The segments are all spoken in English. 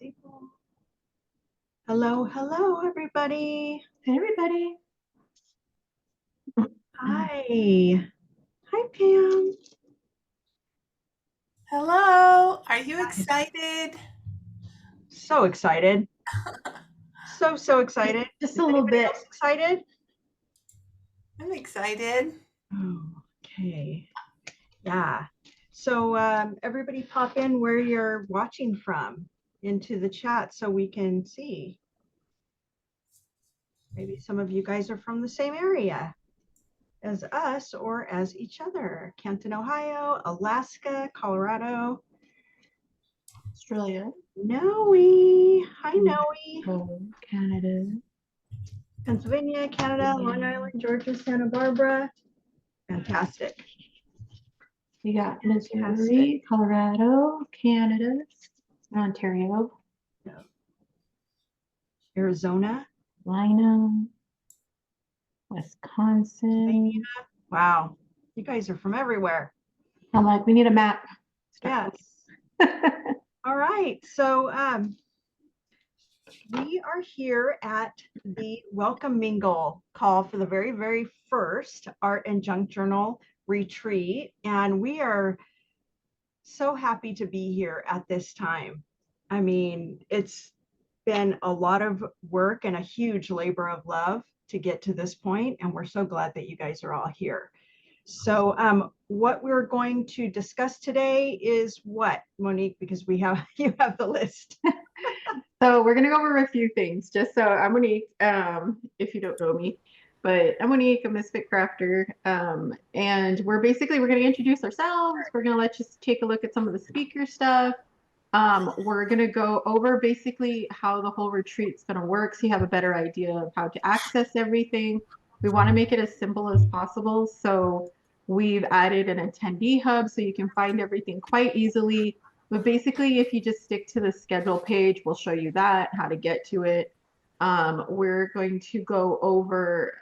Disable. Hello, hello, everybody. Hey, everybody. Hi. Hi, Pam. Hello, are you excited? So excited. So excited. Just Is a little anybody bit. else excited? I'm excited. Okay. Yeah. So everybody pop in where you're watching from into the chat so we can see. Maybe some of you guys are from the same area as us or as each other. Canton, Ohio, Alaska, Colorado. Australia. Noe. Hi, Noe. Oh, Canada. Pennsylvania, Canada, Long Island, Georgia, Santa Barbara. Fantastic. We got Missouri, Colorado, Canada, Ontario, Arizona, Lino, Wisconsin. Wow, you guys are from everywhere. I'm like, we need a map. Yes. All right. So we are here at the Welcome Mingle call for the very, very first Art and Junk Journal retreat. And we are so happy to be here at this time. I mean, it's been a lot of work and a huge labor of love to get to this point, and we're so glad that you guys are all here. So what we're going to discuss today is what, Monique, because we have you have the list. So we're gonna go over a few things. Just so I'm Monique, if you don't know me, but I'm Monique, a Misfit Crafter, and we're gonna introduce ourselves. We're gonna let you take a look at some of the speaker stuff. We're gonna go over basically how the whole retreat's gonna work, so you have a better idea of how to access everything. We want to make it as simple as possible, so we've added an attendee hub so you can find everything quite easily. But basically, if you just stick to the schedule page, we'll show you that, how to get to it. We're going to go over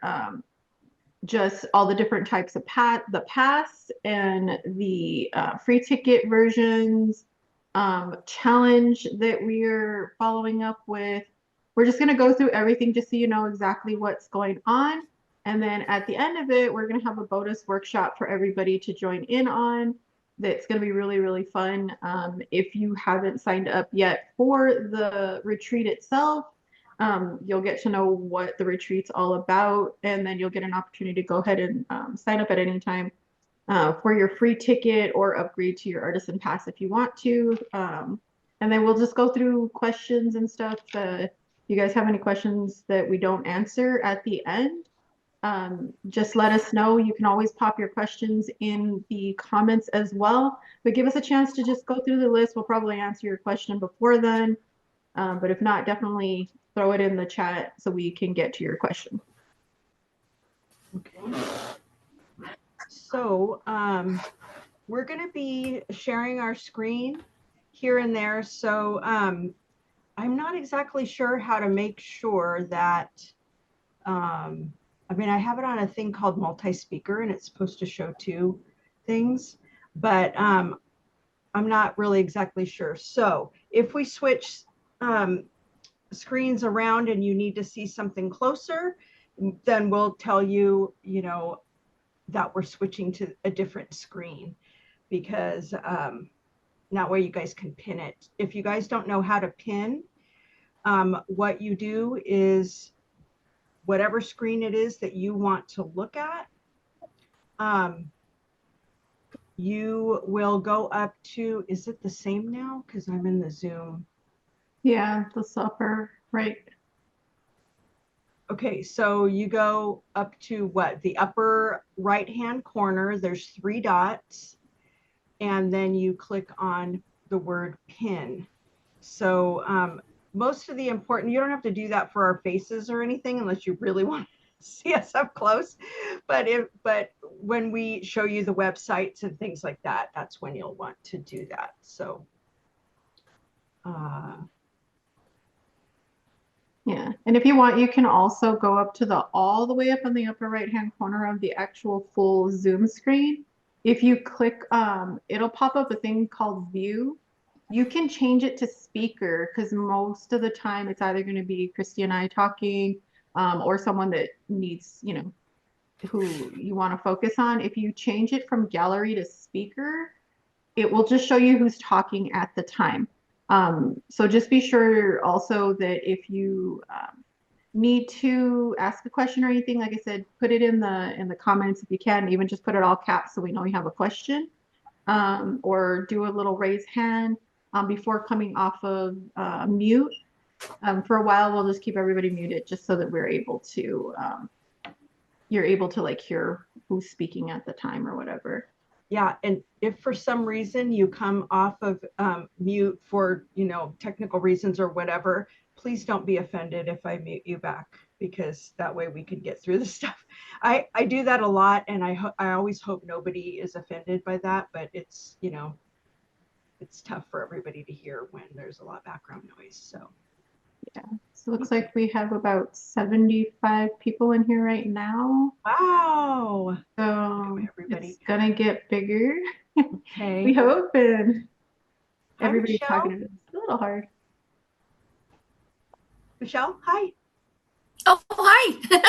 just all the different types of the pass and the free ticket versions, challenge that we're following up with. We're just going to go through everything just so you know exactly what's going on. And then at the end of it, we're going to have a bonus workshop for everybody to join in on. That's going to be really, really fun. If you haven't signed up yet for the retreat itself, you'll get to know what the retreat's all about, and then you'll get an opportunity to go ahead and sign up at any time for your free ticket or upgrade to your Artisan Pass if you want to. And then we'll just go through questions and stuff. If you guys have any questions that we don't answer at the end, just let us know. You can always pop your questions in the comments as well, but give us a chance to just go through the list. We'll probably answer your question before then, but if not, definitely throw it in the chat so we can get to your question. Okay. So we're going to be sharing our screen here and there. So I'm not exactly sure how to make sure that I mean, I have it on a thing called multi-speaker, and it's supposed to show two things, but I'm not really exactly sure. So if we switch screens around and you need to see something closer, then we'll tell you, you know, that we're switching to a different screen, because that way you guys can pin it. If you guys don't know how to pin, what you do is whatever screen it is that you want to look at, you will go up to, is it the same now? Because I'm in the Zoom. Yeah, the upper right. Okay, so you go up to what? The upper right-hand corner, there's 3 dots, and then you click on the word pin. So most of the important, you don't have to do that for our faces or anything unless you really want to see us up close. But when we show you the websites and things like that, that's when you'll want to do that. So yeah, and if you want, you can also go up to all the way up in the upper right hand corner of the actual full Zoom screen. If you click, it'll pop up a thing called view. You can change it to speaker because most of the time it's either going to be Christy and I talking, or someone that needs, who you want to focus on. If you change it from gallery to speaker, it will just show you who's talking at the time. So just be sure also that if you need to ask a question or anything, like I said, put it in the comments if you can. Even just put it all caps so we know you have a question, or do a little raise hand before coming off of mute. For a while, we'll just keep everybody muted just so that we're able to, you're able to like hear who's speaking at the time or whatever. Yeah, and if for some reason you come off of mute for, technical reasons or whatever, please don't be offended if I mute you back, because that way we can get through the stuff. I do that a lot, and I always hope nobody is offended by that, but it's, it's tough for everybody to hear when there's a lot of background noise. So Yeah, so it looks like we have about 75 people in here right now. wow. So Everybody. it's gonna get bigger. Okay. We hope, and Hi, everybody's Michelle. talking to us. It's a little hard. Michelle, hi. Oh, hi.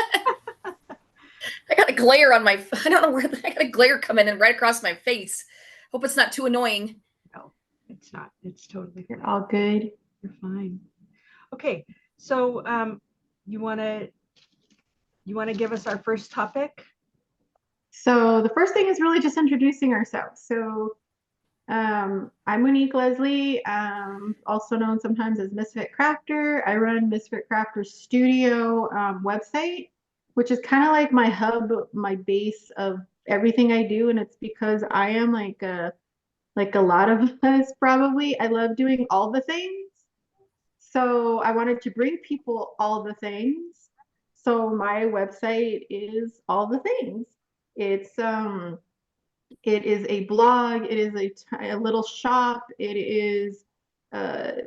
I got a glare on my, I don't know where, I got a glare coming in right across my face. Hope it's not too annoying. No, it's not. It's totally You're fine. all good. You're fine. Okay, so you want to give us our first topic? So the first thing is really just introducing ourselves. So I'm Monique Leslie, also known sometimes as Misfit Crafter. I run Misfit Crafter Studio website, which is kind of like my hub, my base of everything I do. And it's because I am like a lot of us probably. I love doing all the things. So I wanted to bring people all the things. So my website is all the things. It's it is a blog, it is a little shop, it is a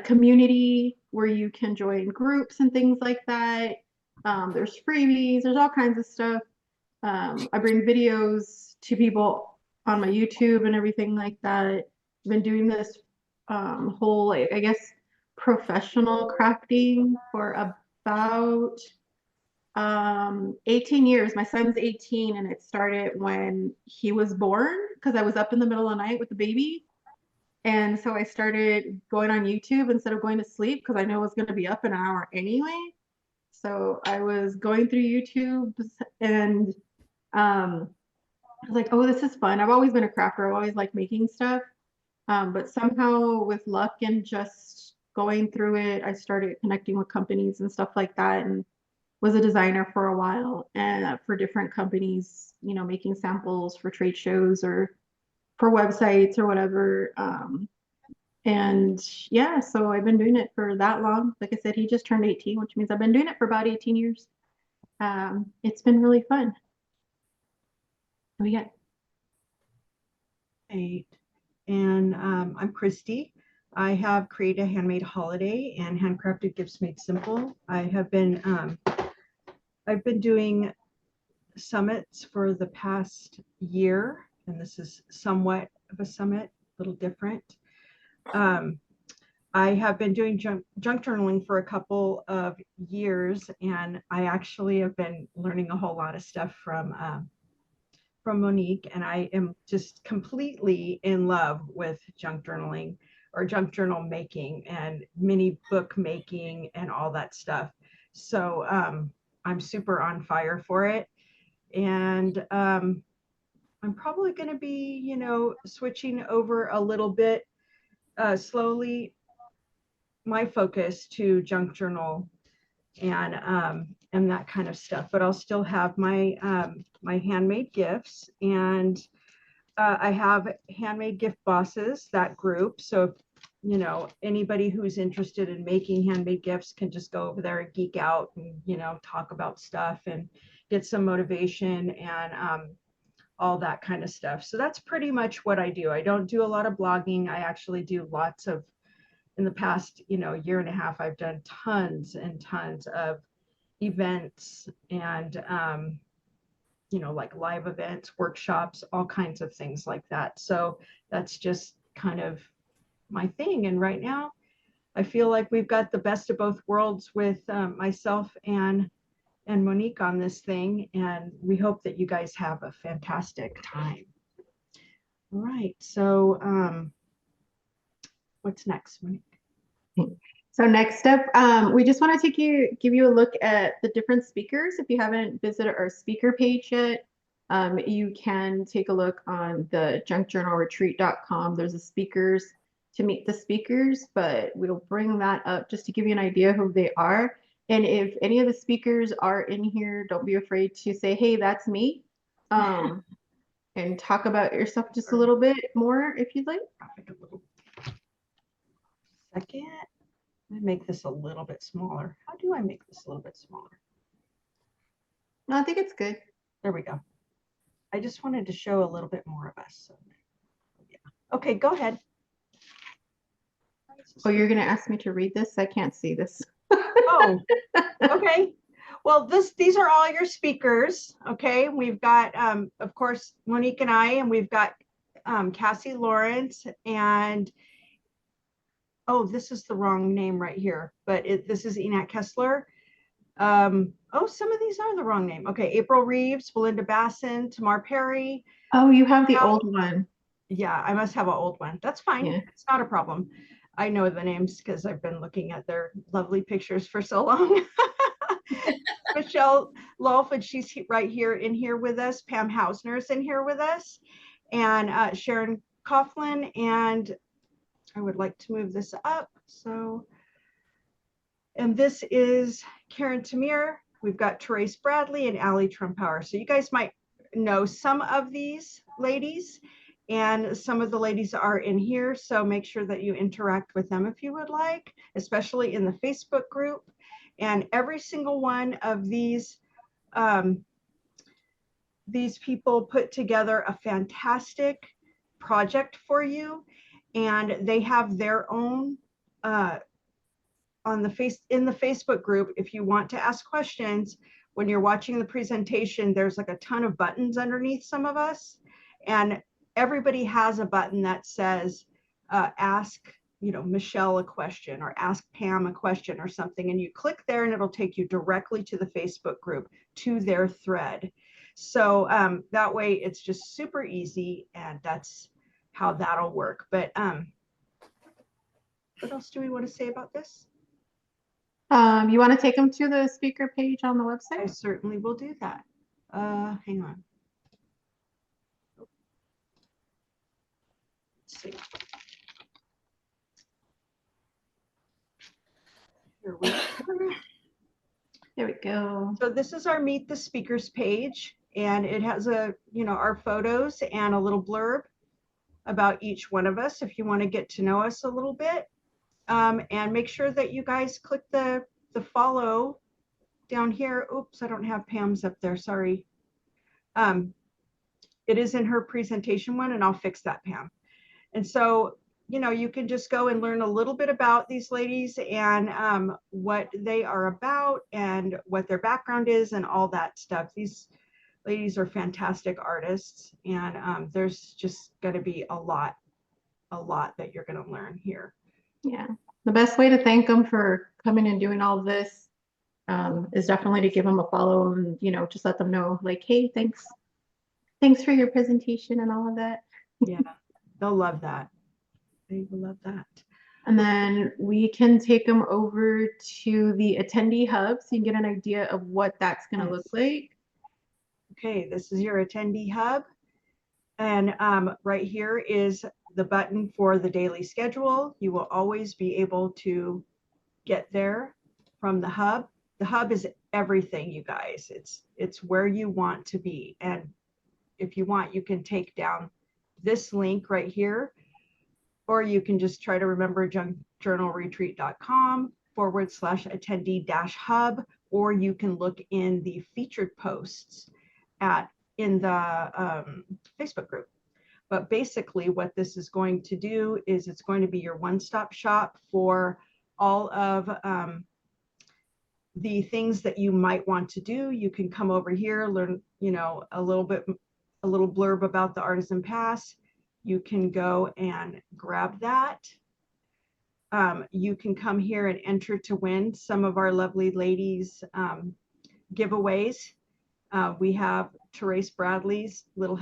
community where you can join groups and things like that. There's freebies, there's all kinds of stuff. I bring videos to people on my YouTube and everything like that. I've been doing this whole, like, I guess, professional crafting for about 18 years. My son's 18, and it started when he was born because I was up in the middle of the night with the baby. And so I started going on YouTube instead of going to sleep because I knew I was going to be up in an hour anyway. So I was going through YouTube, and I was like, oh, this is fun. I've always been a crafter. I've always liked making stuff. But somehow with luck and just going through it, I started connecting with companies and stuff like that, and was a designer for a while and for different companies, making samples for trade shows or for websites or whatever. And yeah, so I've been doing it for that long. Like I said, he just turned 18, which means I've been doing it for about 18 years. It's been really fun. What do we got? Great. And I'm Christy. I have created a handmade holiday and handcrafted gifts made simple. I've been doing summits for the past year, and this is somewhat of a summit, a little different. I have been doing junk journaling for a couple of years, and I actually have been learning a whole lot of stuff from Monique, and I am just completely in love with junk journaling or junk journal making and mini book making and all that stuff. So I'm super on fire for it. And I'm probably going to be, switching over a little bit slowly my focus to junk journal and that kind of stuff. But I'll still have my my handmade gifts, and I have handmade gift bosses, that group. So anybody who's interested in making handmade gifts can just go over there and geek out and talk about stuff and get some motivation and all that kind of stuff. So that's pretty much what I do. I don't do a lot of blogging. I actually do lots of, in the past year and a half, I've done tons and tons of events and like live events, workshops, all kinds of things like that. So that's just kind of my thing. And right now, I feel like we've got the best of both worlds with myself and Monique on this thing. And we hope that you guys have a fantastic time. All right. So what's next, Monique? So next up, we just want to give you a look at the different speakers. If you haven't visited our speaker page yet, you can take a look on the junkjournalretreat.com. There's a speakers to meet the speakers, but we'll bring that up just to give you an idea who they are. And if any of the speakers are in here, don't be afraid to say, hey, that's me. And talk about yourself just a little bit more if you'd like. Second. Let me make this a little bit smaller. How do I make this a little bit smaller? No, I think it's good. There we go. I just wanted to show a little bit more of us. So, yeah. Okay, go ahead. Oh, you're going to ask me to read this? I can't see this. Oh, okay. Well, these are all your speakers. Okay, we've got, of course, Monique and I, and we've got Cassie Lawrence and oh, this is the wrong name right here, but this is Enat Kessler. Oh, some of these are the wrong name. Okay, April Reeves, Belinda Basson, Tamar Perry. Oh, you have the old one. Yeah, I must have an old one. That's fine. Yeah. It's not a problem. I know the names because I've been looking at their lovely pictures for so long. Michelle Lolford, she's right here in here with us. Pam Hausner's in here with us. And Sharon Coughlin, and I would like to move this up. So, and this is Karen Tamir. We've got Therese Bradley and Allie Trumpauer. So you guys might know some of these ladies, and some of the ladies are in here. So make sure that you interact with them if you would like, especially in the Facebook group. And every single one of these people put together a fantastic project for you. And they have their own in the Facebook group. If you want to ask questions when you're watching the presentation, there's like a ton of buttons underneath some of us, and everybody has a button that says ask Michelle a question or ask Pam a question or something, and you click there and it'll take you directly to the Facebook group, to their thread. So that way it's just super easy, and that's how that'll work. But what else do we want to say about this? You want to take them to the speaker page on the website? I certainly will do that. Hang on. Let's see. Here we are. There we go. So this is our Meet the Speakers page, and it has our photos and a little blurb about each one of us if you want to get to know us a little bit. And make sure that you guys click the follow down here. Oops, I don't have Pam's up there, sorry. It is in her presentation one, and I'll fix that, Pam. And so, you can just go and learn a little bit about these ladies and what they are about and what their background is and all that stuff. These ladies are fantastic artists, and there's just going to be a lot that you're going to learn here. Yeah, the best way to thank them for coming and doing all this is definitely to give them a follow and, just let them know, like, hey, thanks for your presentation and all of that. Yeah, they'll love that. They will love that. And then we can take them over to the attendee hub so you can get an idea of what that's going to look like. Okay, this is your attendee hub. And right here is the button for the daily schedule. You will always be able to get there from the hub. The hub is everything, you guys. It's where you want to be. And if you want, you can take down this link right here, or you can just try to remember junkjournalretreat.com/attendee-hub, or you can look in the featured posts in the Facebook group. But basically what this is going to do is it's going to be your one-stop shop for all of the things that you might want to do. You can come over here, learn, a little blurb about the Artisan Pass. You can go and grab that you can come here and enter to win some of our lovely ladies giveaways. We have Therese Bradley's Little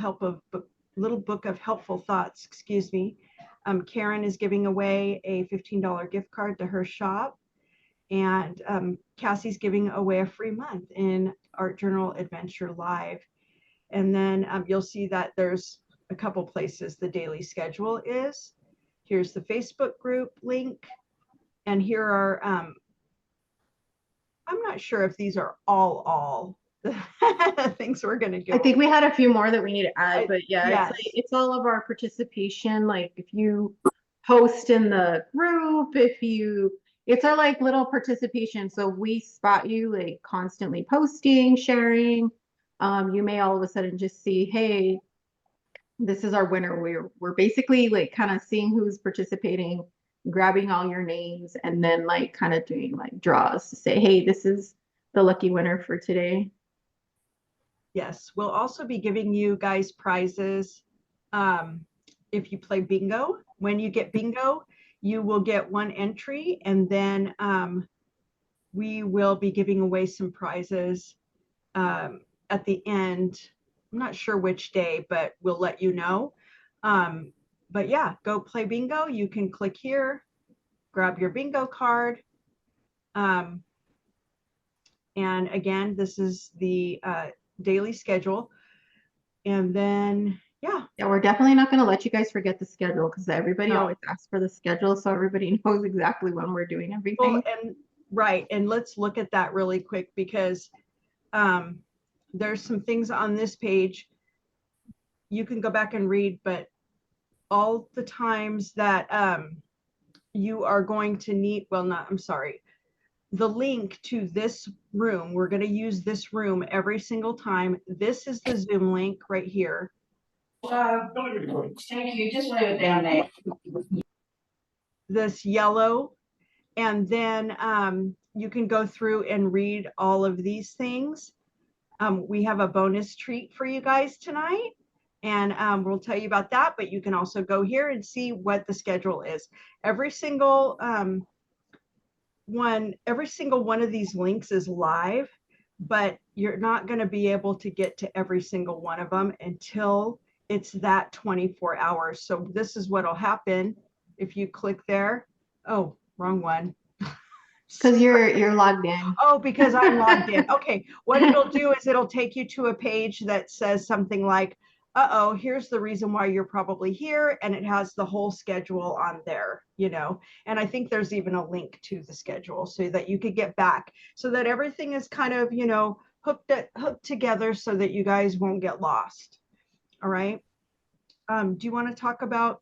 Book of Helpful Thoughts, excuse me. Karen is giving away a $15 gift card to her shop. And Cassie's giving away a free month in Art Journal Adventure Live. And then you'll see that there's a couple places the daily schedule is. Here's the Facebook group link. And here are, I'm not sure if these are all the things we're going to go. I think we had a few more that we need to add, but yeah, yes. it's all of our participation. Like if you post in the group, it's our like little participation. So we spot you like constantly posting, sharing. You may all of a sudden just see, hey, this is our winner. We're basically like kind of seeing who's participating, grabbing all your names, and then like kind of doing like draws to say, hey, this is the lucky winner for today. Yes, we'll also be giving you guys prizes if you play bingo. When you get bingo, you will get one entry, and then we will be giving away some prizes at the end. I'm not sure which day, but we'll let you know. But yeah, go play bingo. You can click here, grab your bingo card. And again, this is the daily schedule. And then, yeah, we're definitely not going to let you guys forget the schedule, because everybody always asks for the schedule, so everybody knows exactly when we're doing everything. Well, and right, and let's look at that really quick, because there's some things on this page you can go back and read, but all the times that you are going to need, the link to this room, we're going to use this room every single time. This is the Zoom link right here. Thank you. Just leave it down there. This yellow, and then you can go through and read all of these things. We have a bonus treat for you guys tonight, and we'll tell you about that, but you can also go here and see what the schedule is. Every single one of these links is live, but you're not going to be able to get to every single one of them until it's that 24 hours. So this is what'll happen if you click there. Oh, wrong one. Because you're logged in. Oh, because I'm logged in. Okay, what it'll do is it'll take you to a page that says something like, uh-oh, here's the reason why you're probably here, and it has the whole schedule on there, and I think there's even a link to the schedule so that you could get back, so that everything is kind of, hooked together so that you guys won't get lost. All right. Do you want to talk about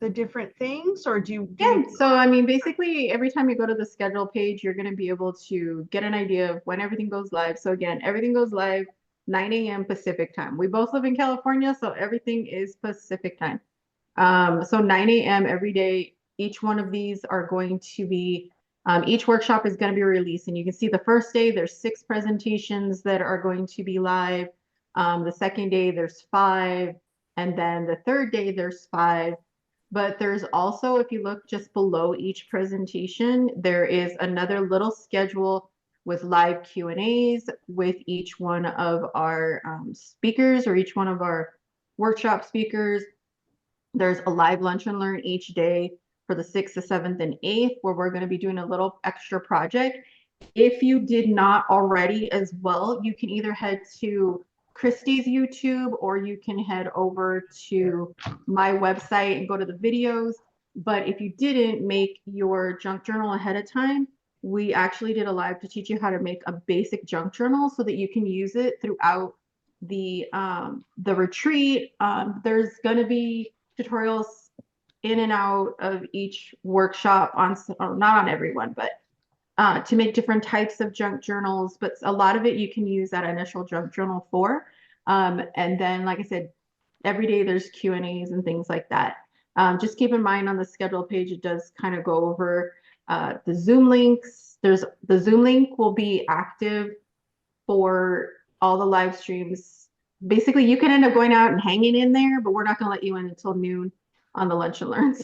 the different things, or do you? So I mean, basically every time you go to the schedule page, you're going to be able to get an idea of when everything goes live. So again, everything goes live 9 a.m. Pacific time. We both live in California, so everything is Pacific time. So 9 a.m. every day. Each one of these are going to be, each workshop is going to be released, and you can see the first day there's 6 presentations that are going to be live. The second day there's 5, and then the third day there's 5. But there's also, if you look just below each presentation, there is another little schedule with live Q&As with each one of our speakers, or each one of our workshop speakers. There's a live lunch and learn each day for the 6th, the 7th, and 8th, where we're going to be doing a little extra project. If you did not already as well, you can either head to Christy's YouTube, or you can head over to my website and go to the videos. But if you didn't make your junk journal ahead of time, we actually did a live to teach you how to make a basic junk journal so that you can use it throughout the retreat. There's going to be tutorials in and out of each workshop not on everyone, but to make different types of junk journals, but a lot of it you can use that initial junk journal for. And then, like I said, every day there's Q&As and things like that. Just keep in mind on the schedule page, it does kind of go over the Zoom links. The Zoom link will be active for all the live streams. Basically, you can end up going out and hanging in there, but we're not going to let you in until noon on the lunch and learns.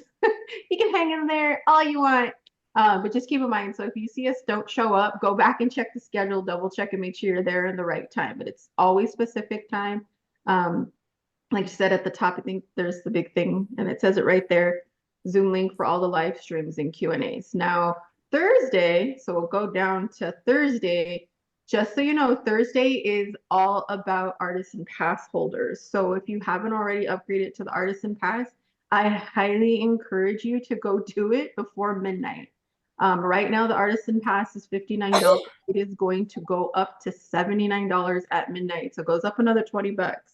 You can hang in there all you want. But just keep in mind, so if you see us don't show up, go back and check the schedule, double check and make sure you're there in the right time. But it's always specific time. Like you said at the top, I think there's the big thing, and it says it right there, Zoom link for all the live streams and Q&As. Now, Thursday, so we'll go down to Thursday. Just so you know, Thursday is all about Artisan Pass holders. So if you haven't already upgraded to the Artisan Pass, I highly encourage you to go do it before midnight. Right now, the Artisan Pass is $59. It is going to go up to $79 at midnight. So it goes up another 20 bucks.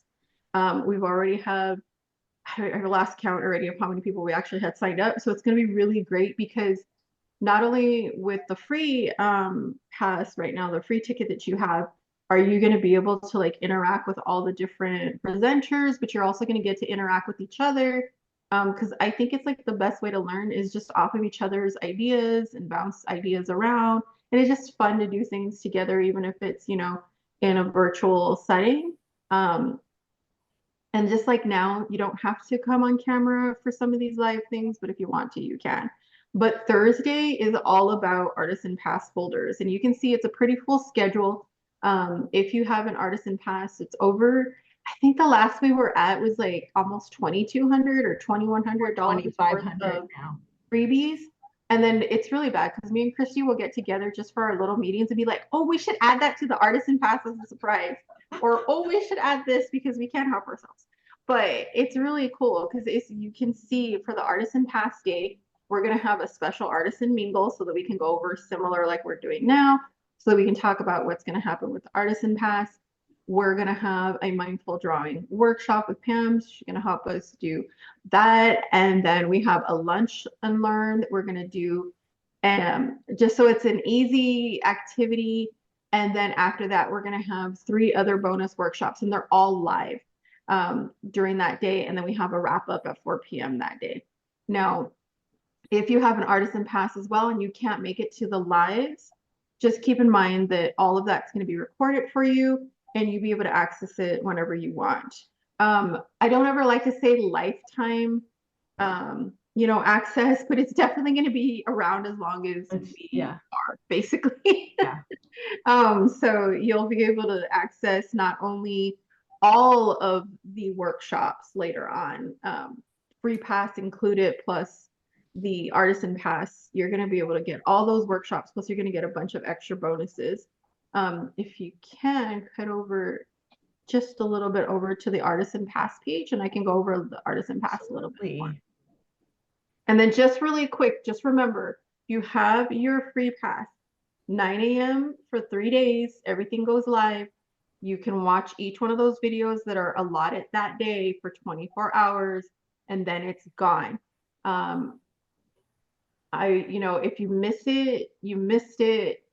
We've already have our last count already of how many people we actually had signed up. So it's going to be really great because not only with the free pass right now, the free ticket that you have, are you going to be able to like interact with all the different presenters, but you're also going to get to interact with each other. Because I think it's like the best way to learn is just off of each other's ideas and bounce ideas around. And it's just fun to do things together, even if it's, you know, in a virtual setting. And just like now, you don't have to come on camera for some of these live things, but if you want to, you can. But Thursday is all about Artisan Pass holders. And you can see it's a pretty full schedule. If you have an Artisan Pass, it's over. I think the last we were at was like almost $2,200 or $2,100 $2,500 now. freebies. And then it's really bad because me and Christy will get together just for our little meetings and be like, oh, we should add that to the Artisan Pass as a surprise. Or, oh, we should add this because we can't help ourselves. But it's really cool because you can see for the Artisan Pass day, we're going to have a special Artisan Mingle so that we can go over similar like we're doing now, so that we can talk about what's going to happen with the Artisan Pass. We're going to have a mindful drawing workshop with Pam. She's going to help us do that. And then we have a lunch and learn that we're going to do, just so it's an easy activity. And then after that, we're going to have 3 other bonus workshops, and they're all live during that day. And then we have a wrap up at 4 p.m. that day. Now, if you have an Artisan Pass as well and you can't make it to the lives, just keep in mind that all of that's going to be recorded for you and you'll be able to access it whenever you want. I don't ever like to say lifetime, you know, access, but it's definitely going to be around as long as we are, basically. Yeah. So you'll be able to access not only all of the workshops later on, free pass included, plus the Artisan Pass. You're going to be able to get all those workshops, plus you're going to get a bunch of extra bonuses. If you can, head over just a little bit over to the Artisan Pass page, and I can go over the Artisan Pass a little bit more. And then just really quick, just remember, you have your free pass, 9 a.m. for 3 days, everything goes live. You can watch each one of those videos that are allotted that day for 24 hours, and then it's gone. You know, if you miss it, you missed it,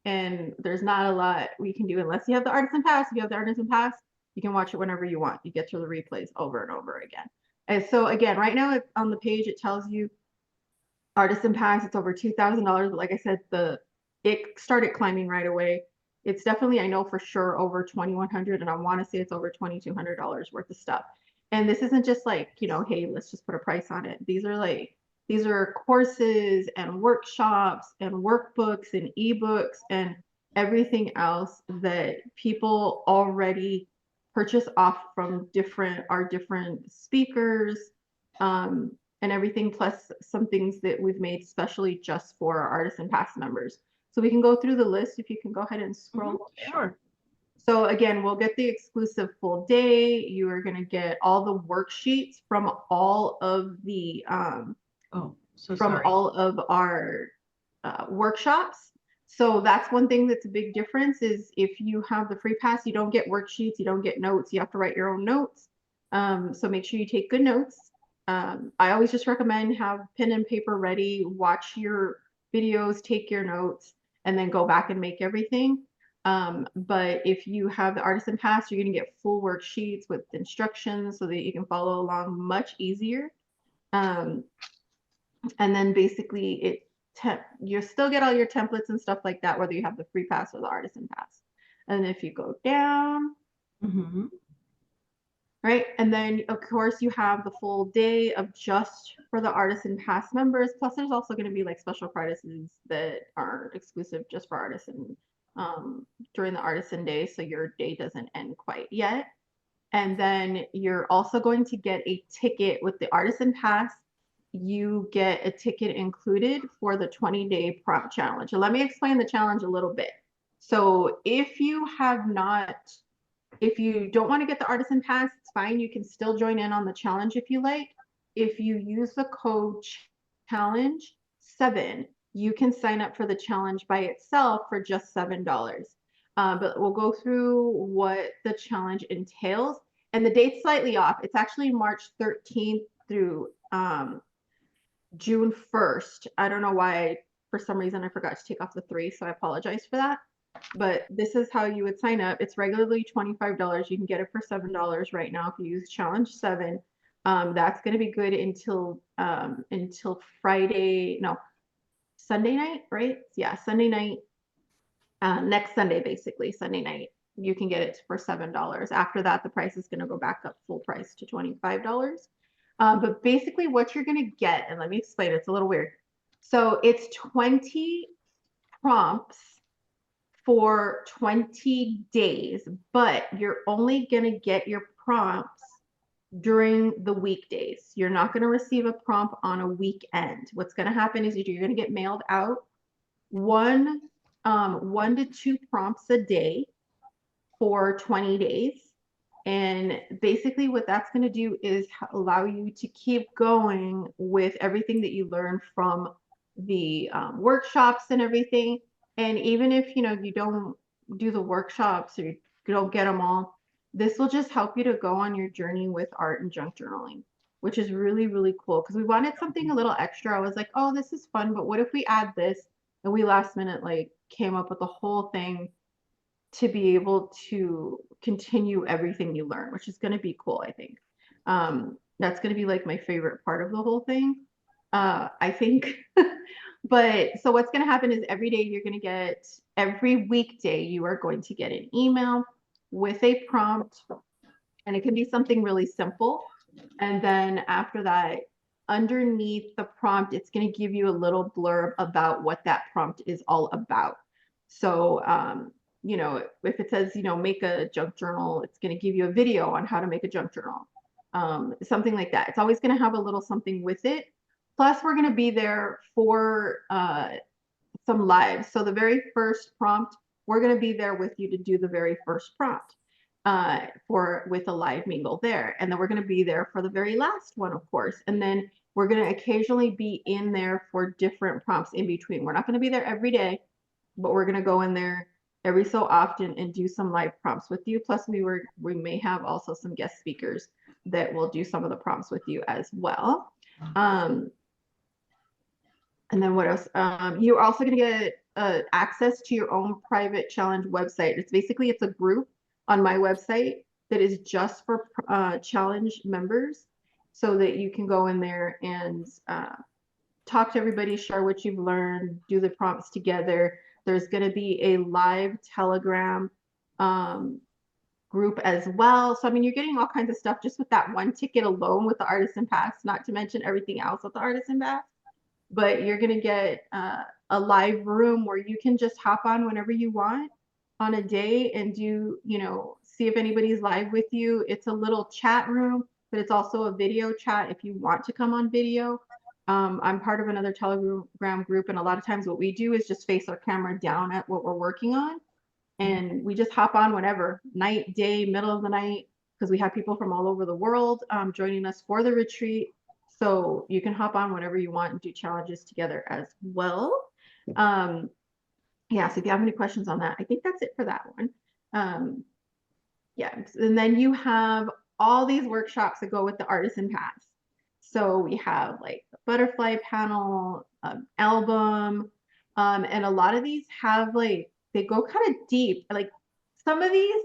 and there's not a lot we can do unless you have the Artisan Pass. If you have the Artisan Pass, you can watch it whenever you want. You get to the replays over and over again. And so again, right now on the page, it tells you Artisan Pass, it's over $2,000. But like I said, it started climbing right away. It's definitely, I know for sure, over $2,100, and I want to say it's over $2,200 worth of stuff. And this isn't just like, you know, hey, let's just put a price on it. These are courses and workshops and workbooks and ebooks and everything else that people already purchase off from our different speakers, and everything, plus some things that we've made specially just for our Artisan Pass members. So we can go through the list if you can go ahead and scroll. Sure. So again, we'll get the exclusive full day. You are going to get all the worksheets from all of the all of our workshops. So that's one thing that's a big difference is if you have the free pass, you don't get worksheets, you don't get notes, you have to write your own notes. So make sure you take good notes. I always just recommend have pen and paper ready, watch your videos, take your notes, and then go back and make everything. But if you have the Artisan Pass, you're going to get full worksheets with instructions so that you can follow along much easier. And then basically you still get all your templates and stuff like that, whether you have the free pass or the Artisan Pass. And if you go down, right? And then of course you have the full day of just for the Artisan Pass members. Plus there's also going to be like special prizes that are exclusive just for Artisan during the Artisan Day. So your day doesn't end quite yet. And then you're also going to get a ticket with the Artisan Pass. You get a ticket included for the 20-day prompt challenge. And let me explain the challenge a little bit. So if you don't want to get the Artisan Pass, it's fine. You can still join in on the challenge if you like. If you use the code challenge7, you can sign up for the challenge by itself for just $7. But we'll go through what the challenge entails. And the date's slightly off. It's actually March 13th through June 1st. I don't know why, for some reason, I forgot to take off the 3, so I apologize for that. But this is how you would sign up. It's regularly $25. You can get it for $7 right now if you use Challenge 7. That's going to be good until Sunday night, right? Yeah, Sunday night. Next Sunday, basically, Sunday night. You can get it for $7. After that, the price is going to go back up full price to $25. But basically what you're going to get, and let me explain, it's a little weird. So it's 20 prompts for 20 days, but you're only going to get your prompts during the weekdays. You're not going to receive a prompt on a weekend. What's going to happen is you're going to get mailed out one to 2 prompts a day for 20 days. And basically what that's going to do is allow you to keep going with everything that you learn from the workshops and everything. And even if, you don't do the workshops or you don't get them all, this will just help you to go on your journey with art and junk journaling, which is really, really cool. Because we wanted something a little extra. I was like, oh, this is fun, but what if we add this? And we last minute came up with the whole thing to be able to continue everything you learn, which is going to be cool, I think. That's going to be my favorite part of the whole thing, I think. But so what's going to happen is every weekday, you are going to get an email with a prompt, and it can be something really simple. And then after that, underneath the prompt, it's going to give you a little blurb about what that prompt is all about. So, if it says, make a junk journal, it's going to give you a video on how to make a junk journal, something like that. It's always going to have a little something with it. Plus, we're going to be there for some lives. So the very first prompt, we're going to be there with you to do the very first prompt with a live mingle there. And then we're going to be there for the very last one, of course. And then we're going to occasionally be in there for different prompts in between. We're not going to be there every day, but we're going to go in there every so often and do some live prompts with you. Plus we may have also some guest speakers that will do some of the prompts with you as well. And then what else? You're also going to get access to your own private challenge website. It's a group on my website that is just for challenge members, so that you can go in there and talk to everybody, share what you've learned, do the prompts together. There's going to be a live Telegram group as well. So, I mean, you're getting all kinds of stuff just with that one ticket alone with the Artisan Pass, not to mention everything else with the Artisan Pass. But you're going to get a live room where you can just hop on whenever you want on a day and do, see if anybody's live with you. It's a little chat room, but it's also a video chat if you want to come on video. I'm part of another Telegram group, and a lot of times what we do is just face our camera down at what we're working on, and we just hop on whenever, night, day, middle of the night, because we have people from all over the world joining us for the retreat. So you can hop on whenever you want and do challenges together as well. Yeah, so if you have any questions on that, I think that's it for that one. Yeah, and then you have all these workshops that go with the Artisan Pass. So we have the butterfly panel, album, and a lot of these have they go kind of deep. Some of these,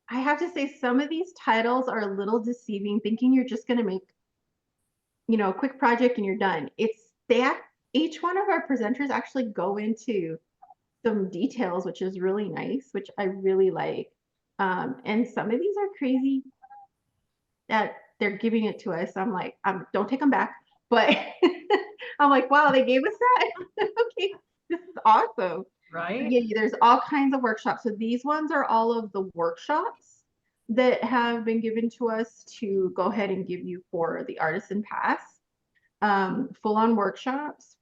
I have to say, some of these titles are a little deceiving, thinking you're just going to make, a quick project and you're done. Each one of our presenters actually go into some details, which is really nice, which I really like. And some of these are crazy that they're giving it to us. I'm like, don't take them back. But I'm like, wow, they gave us that. Okay, this is awesome. Right? Yeah, there's all kinds of workshops. So these ones are all of the workshops that have been given to us to go ahead and give you for the Artisan Pass, full-on workshops.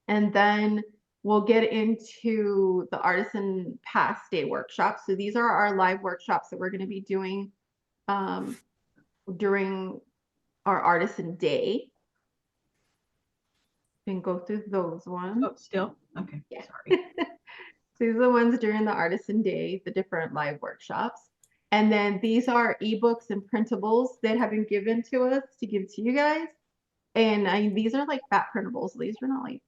And then we'll get into the Artisan Pass Day workshops. So these are our live workshops that we're going to be doing during our Artisan Day. And go through those ones. Oh, still? Okay. Yeah. Sorry. So these are the ones during the Artisan Day, the different live workshops. And then these are ebooks and printables that have been given to us to give to you guys. And these are like fat printables. These are not like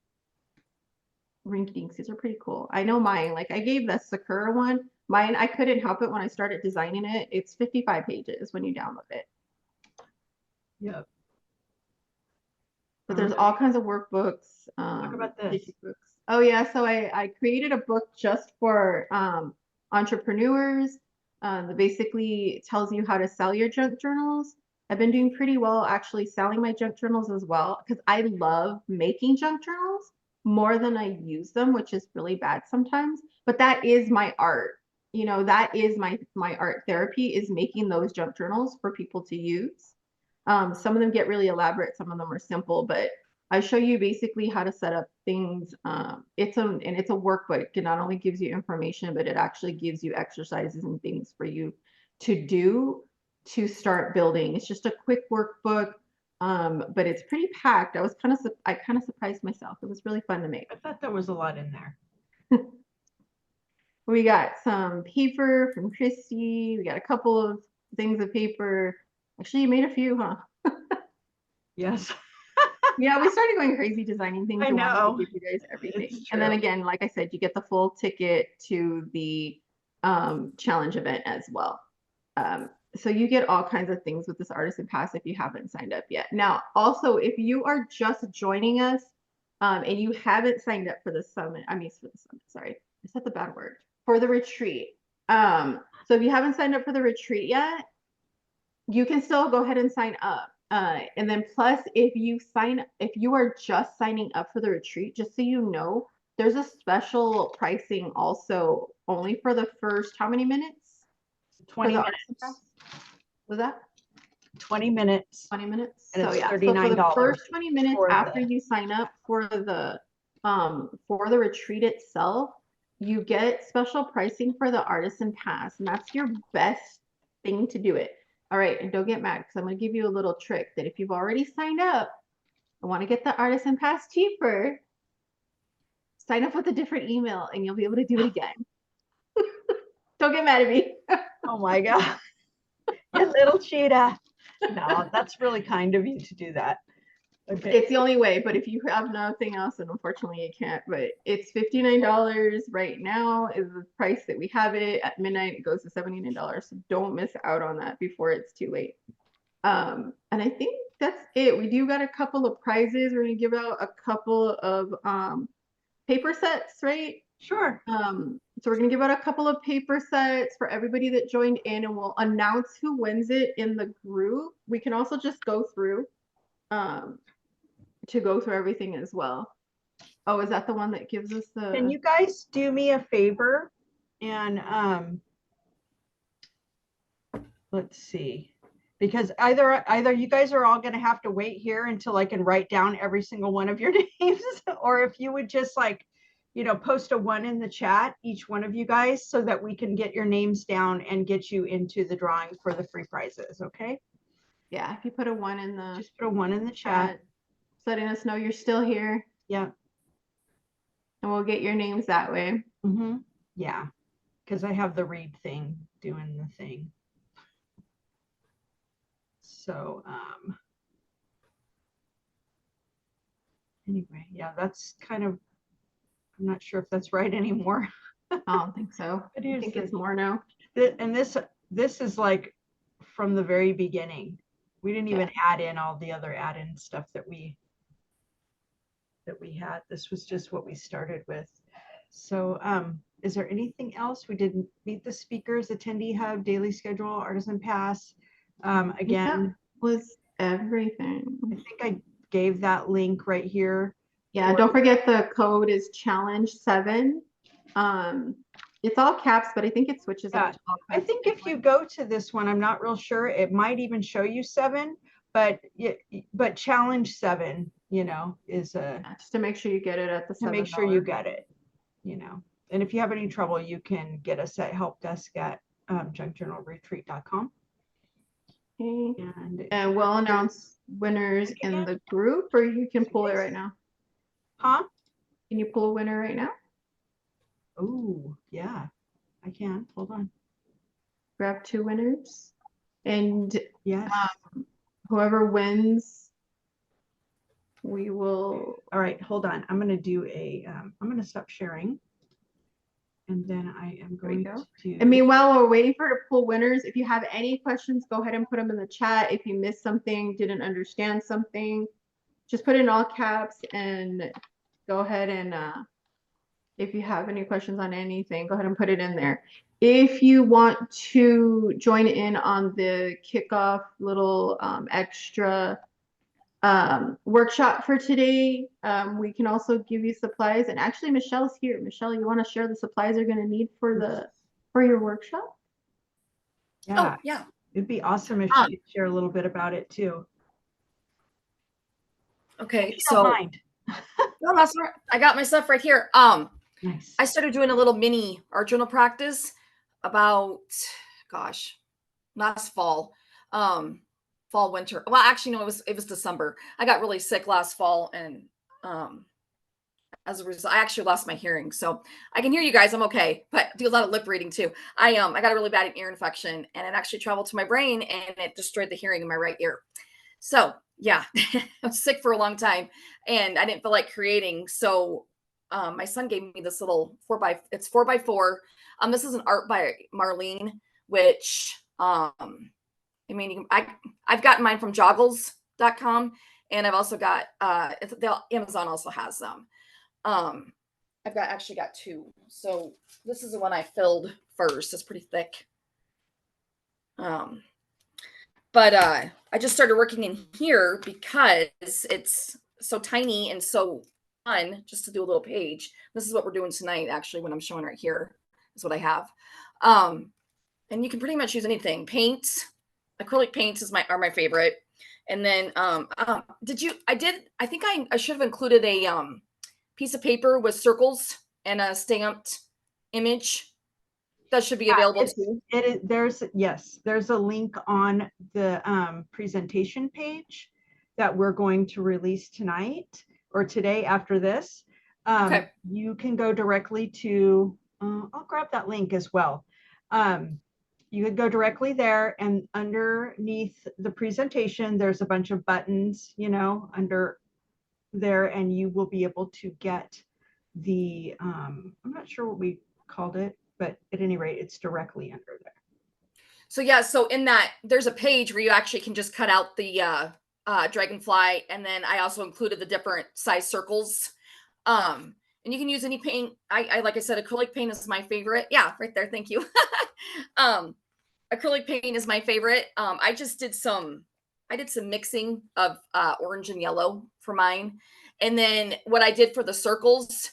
rinky dinks. These are pretty cool. I know mine, like I gave the Sakura one. Mine, I couldn't help it when I started designing it. It's 55 pages when you download it. Yep. But there's all kinds of workbooks. Talk about this. Books. Oh yeah, so I created a book just for entrepreneurs that basically tells you how to sell your junk journals. I've been doing pretty well actually selling my junk journals as well because I love making junk journals more than I use them, which is really bad sometimes. But that is my art. You know, that is my art therapy, is making those junk journals for people to use. Some of them get really elaborate, some of them are simple, but I show you basically how to set up things. It's a workbook. It not only gives you information, but it actually gives you exercises and things for you to do to start building. It's just a quick workbook, but it's pretty packed. I kind of surprised myself. It was really fun to make. I thought there was a lot in there. We got some paper from Christy. We got a couple of things of paper. Actually, you made a few, huh? Yes. Yeah, we started going crazy designing things. I and wanted to know. give you guys everything. It's And then true. again, like I said, you get the full ticket to the challenge event as well. So you get all kinds of things with this Artisan Pass if you haven't signed up yet. Now, also, if you are just joining us and you haven't signed up for the summit, sorry, I said the bad word, for the retreat. So if you haven't signed up for the retreat yet, you can still go ahead and sign up. And then plus, if you are just signing up for the retreat, just so you know, there's a special pricing also only for the first, how many minutes? 20 For the minutes. Artisan Pass? Was that 20 minutes. 20 minutes? And So it's yeah, so for the $39 first 20 minutes for after the- you sign up for the retreat itself, you get special pricing for the Artisan Pass, and that's your best thing to do it. All right, and don't get mad because I'm going to give you a little trick that if you've already signed up and want to get the Artisan Pass cheaper, sign up with a different email and you'll be able to do it again. Don't get mad at me. Oh my God. You little cheetah. No, that's really kind of you to do that. Okay. It's the only way, but if you have nothing else, then unfortunately you can't. But it's $59 right now is the price that we have it. At midnight, it goes to $79. So don't miss out on that before it's too late. And I think that's it. We do got a couple of prizes. We're gonna give out a couple of paper sets, right? Sure. So we're gonna give out a couple of paper sets for everybody that joined in, and we'll announce who wins it in the group. We can also just go through to go through everything as well. Oh, is that the one that gives us the? Can you guys do me a favor and let's see, because either you guys are all going to have to wait here until I can write down every single one of your names, or if you would just like, you know, post a 1 in the chat, each one of you guys, so that we can get your names down and get you into the drawing for the free prizes. Okay. Yeah, if you put a 1 in the. Just put a 1 in the chat. Letting us know you're still here. Yeah. And we'll get your names that way. Mm-hmm. Yeah. Because I have the read thing doing the thing. So, anyway, yeah, that's kind of, I'm not sure if that's right anymore. I don't think so. I think it's more now. And this is like from the very beginning. We didn't even add in all the other add-in stuff that we had. This was just what we started with. So is there anything else? We didn't meet the speakers, attendee hub, daily schedule, Artisan Pass, Again, was everything. I think I gave that link right here. Yeah, don't forget the code is challenge7. It's all caps, but I think it switches up Yeah, to all I caps. think if you go to this one, I'm not real sure, it might even show you 7, but challenge 7, you know, is a, Just to make sure you get it at the to make $7. sure you get it, you know. And if you have any trouble, you can get us at help desk at junkjournalretreat.com. Okay. And And we'll announce winners in the group, or you can pull it right now. huh? Can you pull a winner right now? Oh, yeah, I can. Hold on. Grab 2 winners. And Yes. whoever wins, we will. All right, hold on. I'm going to do a, I'm going to stop sharing. And then I am going to. And meanwhile, we're waiting for her to pull winners. If you have any questions, go ahead and put them in the chat. If you missed something, didn't understand something, just put in all caps and go ahead and if you have any questions on anything, go ahead and put it in there. If you want to join in on the kickoff little extra workshop for today, we can also give you supplies. And actually, Michelle's here. Michelle, you want to share the supplies you're going to need for your workshop? Yeah. Oh, yeah. It'd be awesome if you could share a little bit about it too. Okay, so so mind. no, that's right. I got my stuff right here. Nice. I started doing a little mini art journal practice about, gosh, last fall, fall, winter. Well, actually, no, it was December. I got really sick last fall, and as a result, I actually lost my hearing. So I can hear you guys. I'm okay, but I do a lot of lip reading too. I got a really bad ear infection, and it actually traveled to my brain, and it destroyed the hearing in my right ear. So yeah, I was sick for a long time, and I didn't feel like creating. So my son gave me this little 4x4. This is an art by Marlene, which I mean, I've gotten mine from joggles.com, and I've also got Amazon also has them. I've actually got 2. So this is the one I filled first. It's pretty thick. But I just started working in here because it's so tiny and so fun just to do a little page. This is what we're doing tonight, actually, what I'm showing right here is what I have. And you can pretty much use anything. Paints, acrylic paints are my favorite. And then I think I should have included a piece of paper with circles and a stamped image. That should be available too. There's a link on the presentation page that we're going to release tonight or today after this. Okay. You can go directly to, I'll grab that link as well. You could go directly there, and underneath the presentation, there's a bunch of buttons, you know, under there, and you will be able to get the, I'm not sure what we called it, but at any rate, it's directly under there. So yeah, so in that, there's a page where you actually can just cut out the dragonfly, and then I also included the different size circles. And you can use any paint. I like I said, acrylic paint is my favorite. Yeah, right there. Thank you. Acrylic paint is my favorite. I did some mixing of orange and yellow for mine. And then what I did for the circles,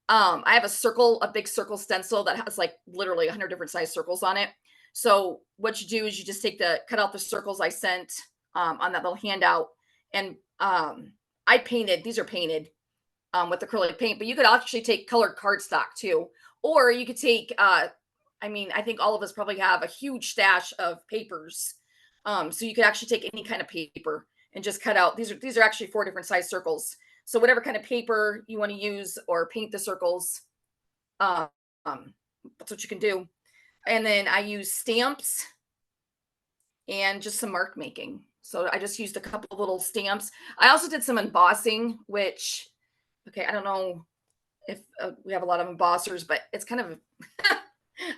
I have a big circle stencil that has like literally 100 different size circles on it. So what you do is you just cut out the circles I sent on that little handout. And these are painted with acrylic paint, but you could actually take colored cardstock too. Or you could take, I think all of us probably have a huge stash of papers. So you could actually take any kind of paper and just cut out, these are actually 4 different size circles. So whatever kind of paper you want to use or paint the circles, that's what you can do. And then I use stamps and just some mark making. So I just used a couple of little stamps. I also did some embossing, which, okay, I don't know if we have a lot of embossers, but it's kind of,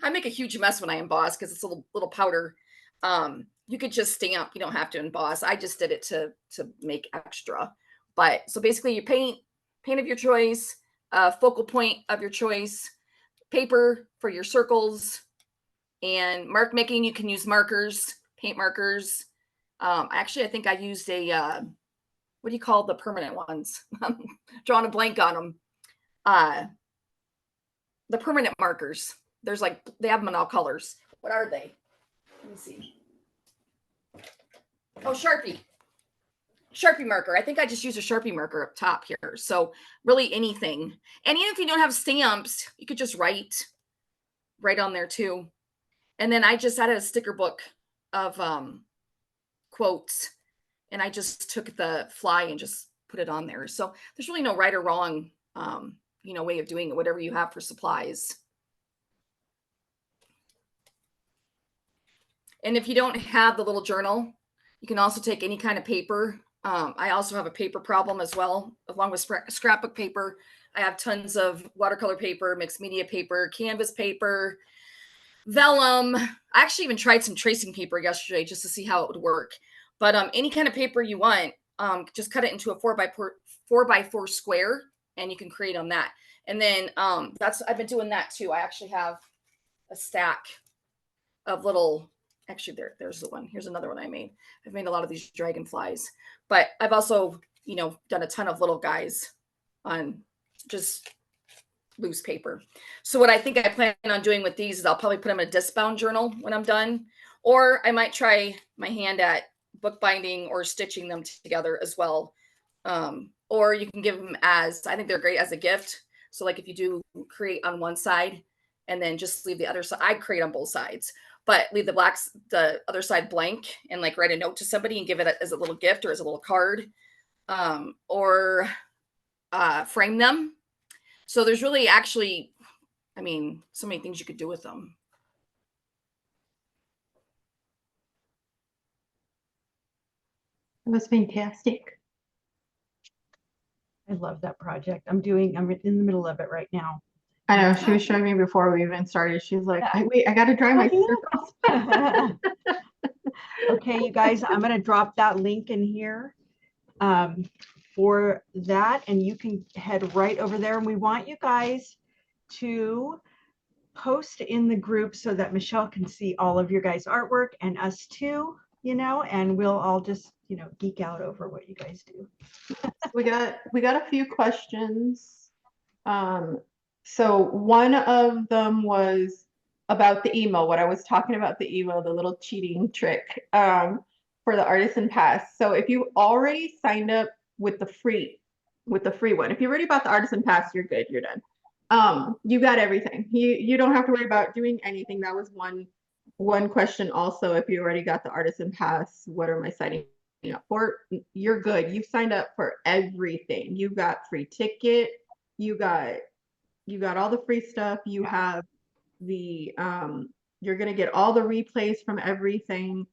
I make a huge mess when I emboss because it's a little powder. You could just stamp, you don't have to emboss. I just did it to make extra. But so basically you paint of your choice, focal point of your choice, paper for your circles, and mark making. You can use markers, paint markers, Actually, I think I used a what do you call the permanent ones? I'm drawing a blank on them. The permanent markers. There's like they have them in all colors. What are they? Let me see. Oh, Sharpie marker. I think I just used a Sharpie marker up top here. So really anything. And even if you don't have stamps, you could just write on there too. And then I just added a sticker book of quotes, and I just took the fly and just put it on there. So there's really no right or wrong, way of doing it, whatever you have for supplies. And if you don't have the little journal, you can also take any kind of paper. I also have a paper problem as well, along with scrapbook paper. I have tons of watercolor paper, mixed media paper, canvas paper, vellum. I actually even tried some tracing paper yesterday just to see how it would work. But any kind of paper you want, just cut it into a 4x4 square, and you can create on that. And then I've been doing that too. I actually have a stack of little. Actually, there's the one. Here's another one I made. I've made a lot of these dragonflies, but I've also, done a ton of little guys on just loose paper. So what I think I plan on doing with these is I'll probably put them in a disc bound journal when I'm done, or I might try my hand at bookbinding or stitching them together as well. Or you can give them I think they're great as a gift. So like if you do create on one side and then just leave the other side, I'd create on both sides, but leave the other side blank and like write a note to somebody and give it as a little gift or as a little card, or frame them. So there's really actually, so many things you could do with them. It was fantastic. I love that project. I'm in the middle of it right now. I know, she was showing me before we even started. She's like, wait, I gotta draw my circles. Okay, you guys, I'm gonna drop that link in here for that, and you can head right over there. And we want you guys to post in the group so that Michelle can see all of your guys' artwork and us too, and we'll all just, geek out over what you guys do. We got a few questions. So one of them was about the email, what I was talking about the email, the little cheating trick for the Artisan Pass. So if you already signed up with the free one, if you already bought the Artisan Pass, you're good, you're done. You got everything. You don't have to worry about doing anything. That was one question also. If you already got the Artisan Pass, what am I signing up for? You're good. You've signed up for everything. You got free ticket. You got all the free stuff. You have the you're gonna get all the replays from everything.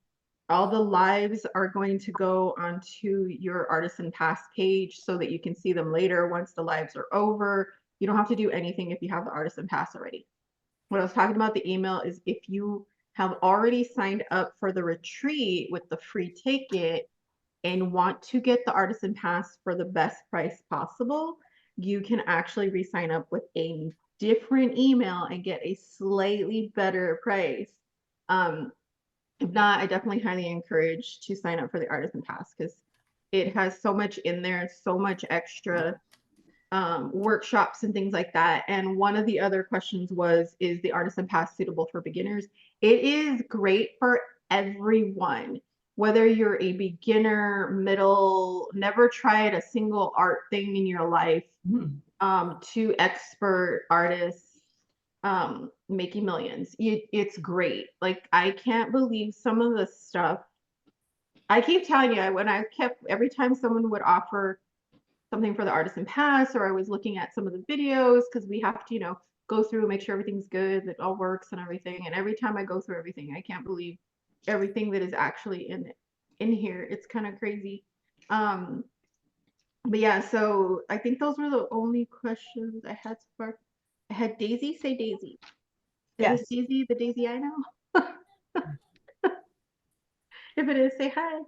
All the lives are going to go onto your Artisan Pass page so that you can see them later once the lives are over. You don't have to do anything if you have the Artisan Pass already. What I was talking about the email is if you have already signed up for the retreat with the free ticket and want to get the Artisan Pass for the best price possible, you can actually re-sign up with a different email and get a slightly better price. If not, I definitely highly encourage to sign up for the Artisan Pass because it has so much in there, so much extra workshops and things like that. And one of the other questions was, is the Artisan Pass suitable for beginners? It is great for everyone, whether you're a beginner, middle, never tried a single art thing in your life, to expert artists making millions. It's great. Like, I can't believe some of the stuff. I keep telling you, every time someone would offer something for the Artisan Pass, or I was looking at some of the videos, because we have to, go through, make sure everything's good, that it all works and everything. And every time I go through everything, I can't believe everything that is actually in here. It's kind of crazy. But yeah, so I think those were the only questions I had so far. I had Daisy say Daisy. Yes. Is Daisy the Daisy I know? If it is, say hi.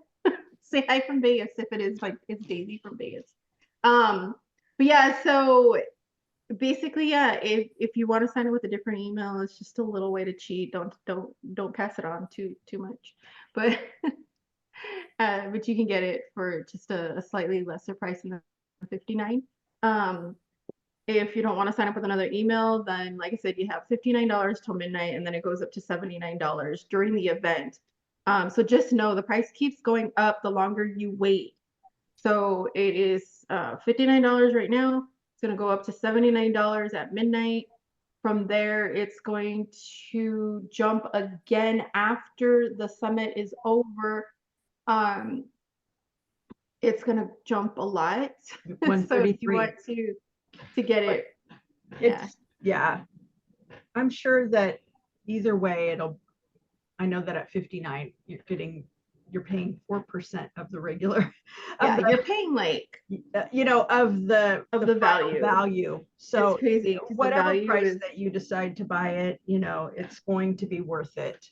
Say hi from Vegas if it is, like, it's Daisy from Vegas. But yeah, so basically, yeah, if you want to sign up with a different email, it's just a little way to cheat. Don't pass it on too much. But But you can get it for just a slightly lesser price than $59. If you don't want to sign up with another email, then like I said, you have $59 till midnight, and then it goes up to $79 during the event. So just know the price keeps going up the longer you wait. So it is $59 right now. It's going to go up to $79 at midnight. From there, it's going to jump again after the summit is over. It's going to jump a lot. So if you want to get it, yeah. I'm sure that either way, I know that at 59, you're paying 4% of the regular. You're paying like, of the value. So it's crazy. Whatever price that you decide to buy it, it's going to be worth it.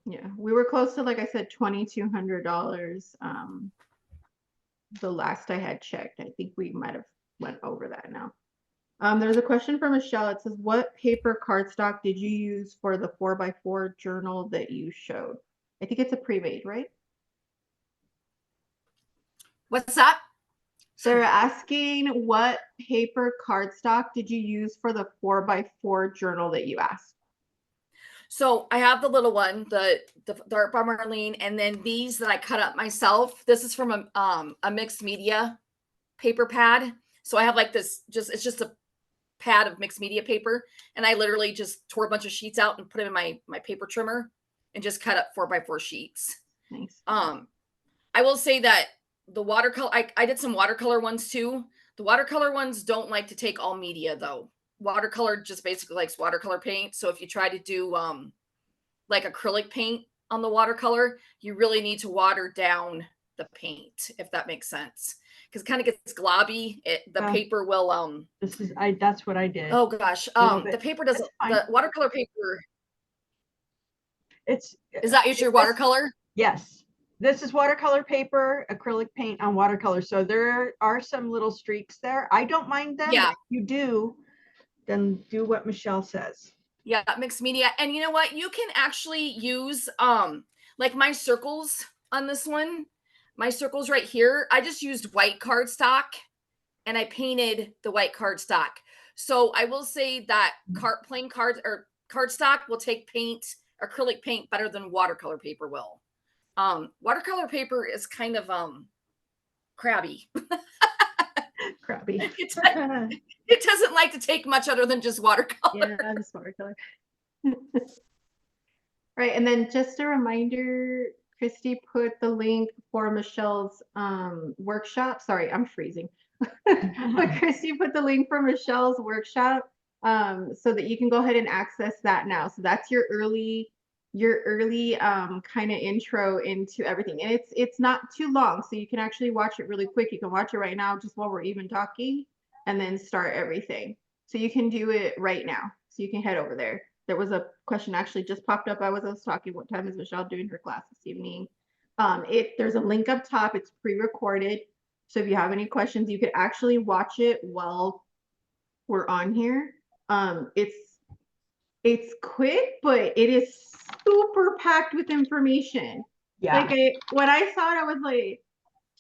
Yeah, we were close to, like I said, $2,200. The last I had checked, I think we might have went over that now. There's a question from Michelle. It says, what paper cardstock did you use for the 4x4 journal that you showed? I think it's a pre-made, right? What's that? They're asking, what paper cardstock did you use for the 4x4 journal that you asked? So I have the little one, the Art by Marlene, and then these that I cut up myself. This is from a mixed media paper pad. So I have like this, it's just a pad of mixed media paper, and I literally just tore a bunch of sheets out and put them in my paper trimmer and just cut up 4x4 sheets. Nice. I will say that the watercolor, I did some watercolor ones too. The watercolor ones don't like to take all media though. Watercolor just basically likes watercolor paint. So if you try to do like acrylic paint on the watercolor, you really need to water down the paint, if that makes sense. Because it kind of gets globby. The paper will that's what I did. Oh gosh. The paper doesn't, the watercolor paper. Is that your watercolor? Yes. This is watercolor paper, acrylic paint on watercolor. So there are some little streaks there. I don't mind them. Yeah. If you do, then do what Michelle says. Yeah, mixed media. And you know what? You can actually use like my circles on this one. My circles right here, I just used white cardstock and I painted the white cardstock. So I will say that plain cards or cardstock will take paint, acrylic paint, better than watercolor paper will. Watercolor paper is kind of crabby. Crabby. It doesn't like to take much other than just watercolor. Yeah, just watercolor. Right, and then just a reminder, Christy put the link for Michelle's workshop. Sorry, I'm freezing. But Christy put the link for Michelle's workshop so that you can go ahead and access that now. So that's your early kind of intro into everything, and it's not too long, so you can actually watch it really quick. You can watch it right now just while we're even talking, and then start everything. So you can do it right now. So you can head over there. There was a question actually just popped up. I was talking, what time is Michelle doing her class this evening? There's a link up top. It's pre-recorded. So if you have any questions, you could actually watch it while we're on here. It's quick, but it is super packed with information. Yeah. Like when I saw it, I was like,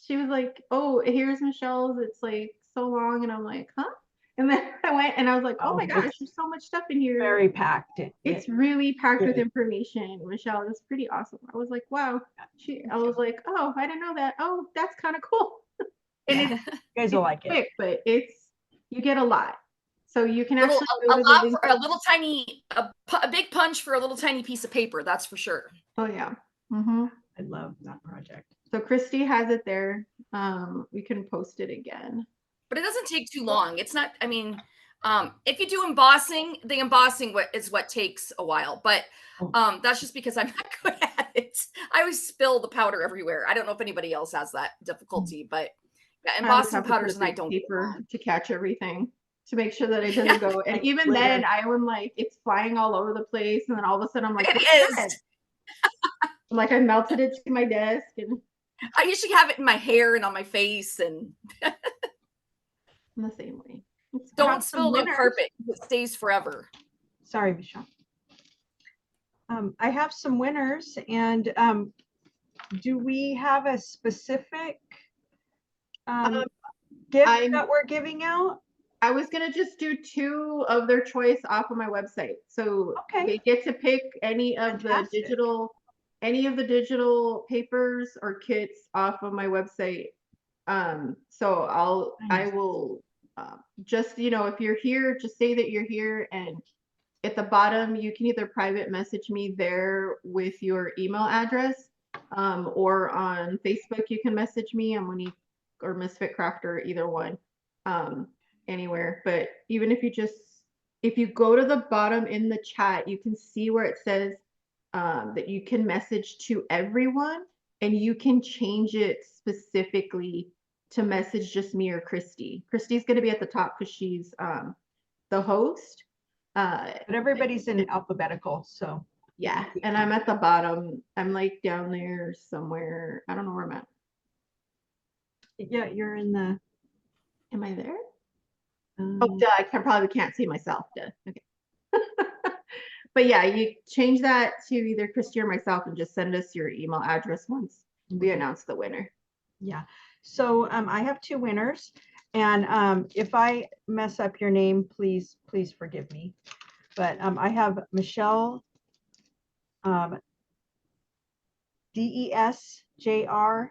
she was like, oh, here's Michelle's. It's like so long. And I'm like, huh? And then I went and I was like, oh my gosh, there's so much stuff in here. Very packed. It's really packed with information. Michelle, it's pretty awesome. I was like, wow. I was like, oh, I didn't know that. Oh, that's kind of cool. And you guys will like quick, it. But you get a lot. So you can a big punch for a little tiny piece of paper. That's for sure. Oh yeah. Mm-hmm. I love that project. So Christy has it there. We can post it again. But it doesn't take too long. It's not, I mean, if you do embossing, the embossing is what takes a while. But that's just because I'm not good at it. I always spill the powder everywhere. I don't know if anybody else has that difficulty, but yeah, embossing powders and I don't paper to catch everything, to make sure that it doesn't go. And even then, I'm like, it's flying all over the place. And then all of a sudden, I'm like, it is. Like I melted it to my desk. And I usually have it in my hair and on my face. And in the same way. Don't spill the carpet. It stays forever. Sorry, Michelle. I have some winners, and do we have a specific Um, gift I'm- that we're giving out? I was gonna just do 2 of their choice off of my website. So Okay. they get to pick any of Fantastic. the digital papers or kits off of my website. So I Nice. will just, if you're here, just say that you're here, and at the bottom you can either private message me there with your email address, or on Facebook you can message me. I'm Monique or Misfit Crafter, either one. Anywhere. But even if you go to the bottom in the chat, you can see where it says that you can message to everyone, and you can change it specifically to message just me or Christy. Christy's going to be at the top because she's the host. But everybody's in alphabetical, so. Yeah, and I'm at the bottom. I'm like down there somewhere. I don't know where I'm at. Yeah, you're in the. Am I there? Oh, duh, I probably can't see myself. Duh. Okay. But yeah, you change that to either Christy or myself and just send us your email address once we announce the winner. Yeah. So I have 2 winners, and if I mess up your name, please forgive me. But I have Michelle DESJR.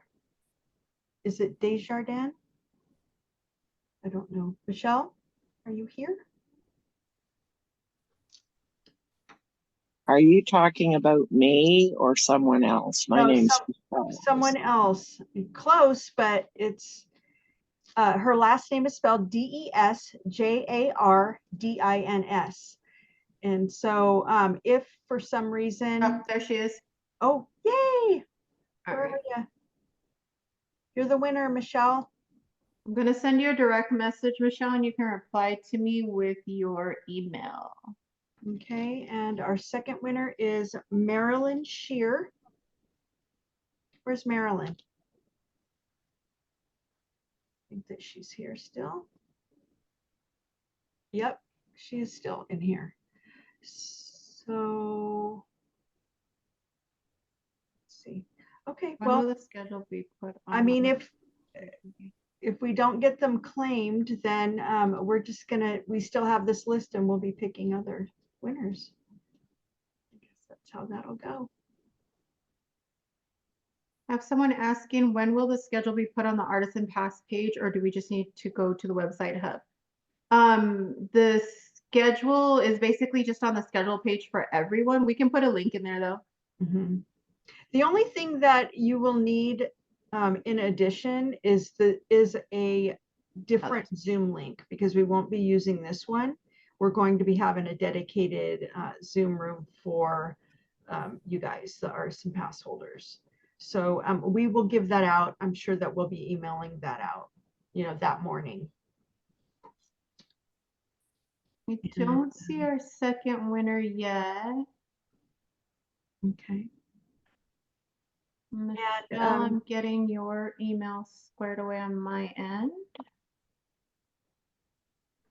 Is it Desjardins? I don't know. Michelle, are you here? Are you talking about me or someone else? My No, name's someone else. Close, but it's her last name is spelled DESJARDINS. And so if for some reason, Oh, there she is. oh, yay! All Where right. are you? You're the winner, Michelle. I'm going to send you a direct message, Michelle, and you can reply to me with your email. Okay, and our second winner is Marilyn Shear. Where's Marilyn? I think that she's here still. Yep, she is still in here. So, let's see. Okay, When well, will the schedule be put on? I mean, if we don't get them claimed, then we're just gonna, we still have this list and we'll be picking other winners. I guess that's how that'll go. I have someone asking, when will the schedule be put on the Artisan Pass page, or do we just need to go to the website hub? The schedule is basically just on the schedule page for everyone. We can put a link in there though. Mm-hmm. The only thing that you will need in addition is a different Zoom link, because we won't be using this one. We're going to be having a dedicated Zoom room for you guys, the Artisan Pass holders. So we will give that out. I'm sure that we'll be emailing that out, that morning. We don't see our second winner yet. Okay. Michelle, I'm getting your email squared away on my end.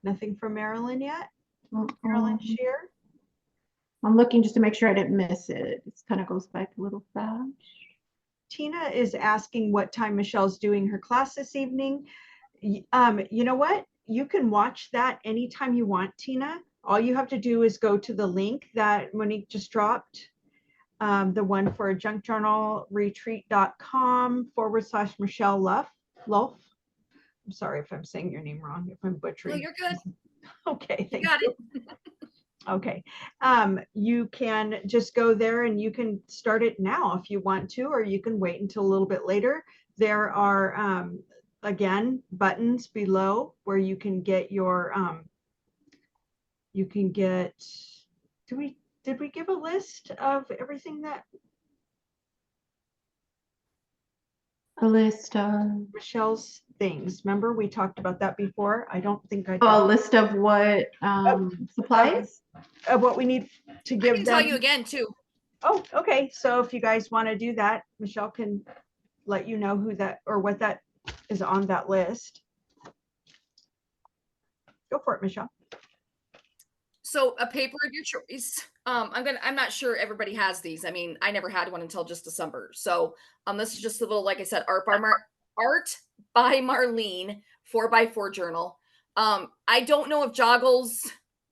Nothing from Marilyn yet? Mm-mm. Marilyn Shear? I'm looking just to make sure I didn't miss it. It kind of goes back a little fast. Tina is asking what time Michelle's doing her class this evening. You know what? You can watch that anytime you want, Tina. All you have to do is go to the link that Monique just dropped, the one for junkjournalretreat.com/Michelle Luff. I'm sorry if I'm saying your name wrong, if I'm butchering. No, you're good. Okay, You got it. Okay, you can just go there and you can start it now if you want to, or you can wait until a little bit later. There are, again, buttons below where you can get your, did we give a list of everything that A list of Michelle's things? Remember, we talked about that before. I don't think I a list of what supplies? Of what we need to I give can them. tell you again too. Oh, okay. So if you guys want to do that, Michelle can let you know who that or what that is on that list. Go for it, Michelle. So a paper of your choice. I'm not sure everybody has these. I mean, I never had one until just December. So this is just a little, like I said, art by Marlene 4x4 journal. I don't know if Joggles,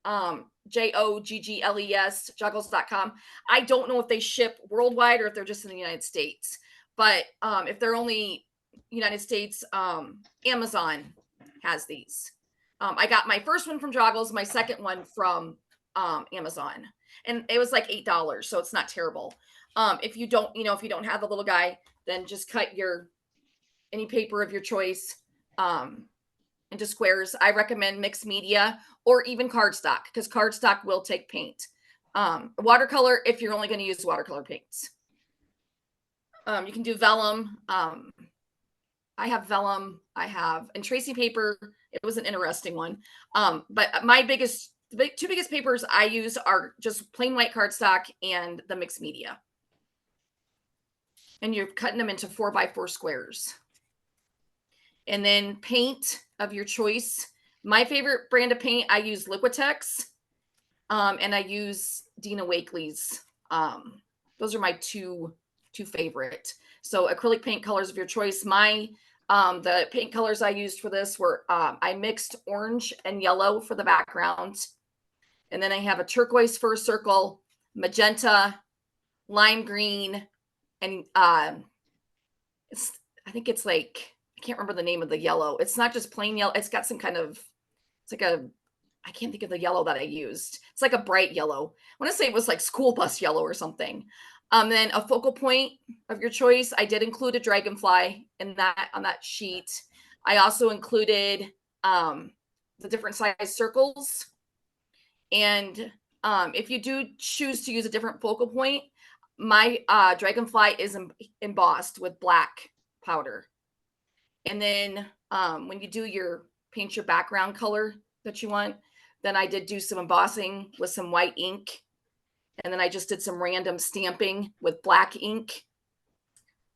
Joggles, joggles.com. I don't know if they ship worldwide or if they're just in the United States. But if they're only United States, Amazon has these. I got my first one from Joggles, my second one from Amazon, and it was like $8, so it's not terrible. If you don't, if you don't have the little guy, then just cut any paper of your choice into squares. I recommend mixed media or even cardstock because cardstock will take paint. Watercolor if you're only going to use watercolor paints. You can do vellum. I have vellum. And tracing paper. It was an interesting one. But the two biggest papers I use are just plain white cardstock and the mixed media. And you're cutting them into 4x4 squares. And then paint of your choice. My favorite brand of paint, I use Liquitex. And I use Dina Wakley's. Those are my two favorite. So acrylic paint colors of your choice. The paint colors I used for this were, I mixed orange and yellow for the background. And then I have a turquoise for a circle, magenta, lime green, and I think it's like, I can't remember the name of the yellow. It's not just plain yellow. It's got some kind of, I can't think of the yellow that I used. It's like a bright yellow. I want to say it was like school bus yellow or something. Then a focal point of your choice. I did include a dragonfly on that sheet. I also included the different size circles. And if you do choose to use a different focal point, my dragonfly is embossed with black powder. And then when you do paint your background color that you want, then I did do some embossing with some white ink. And then I just did some random stamping with black ink.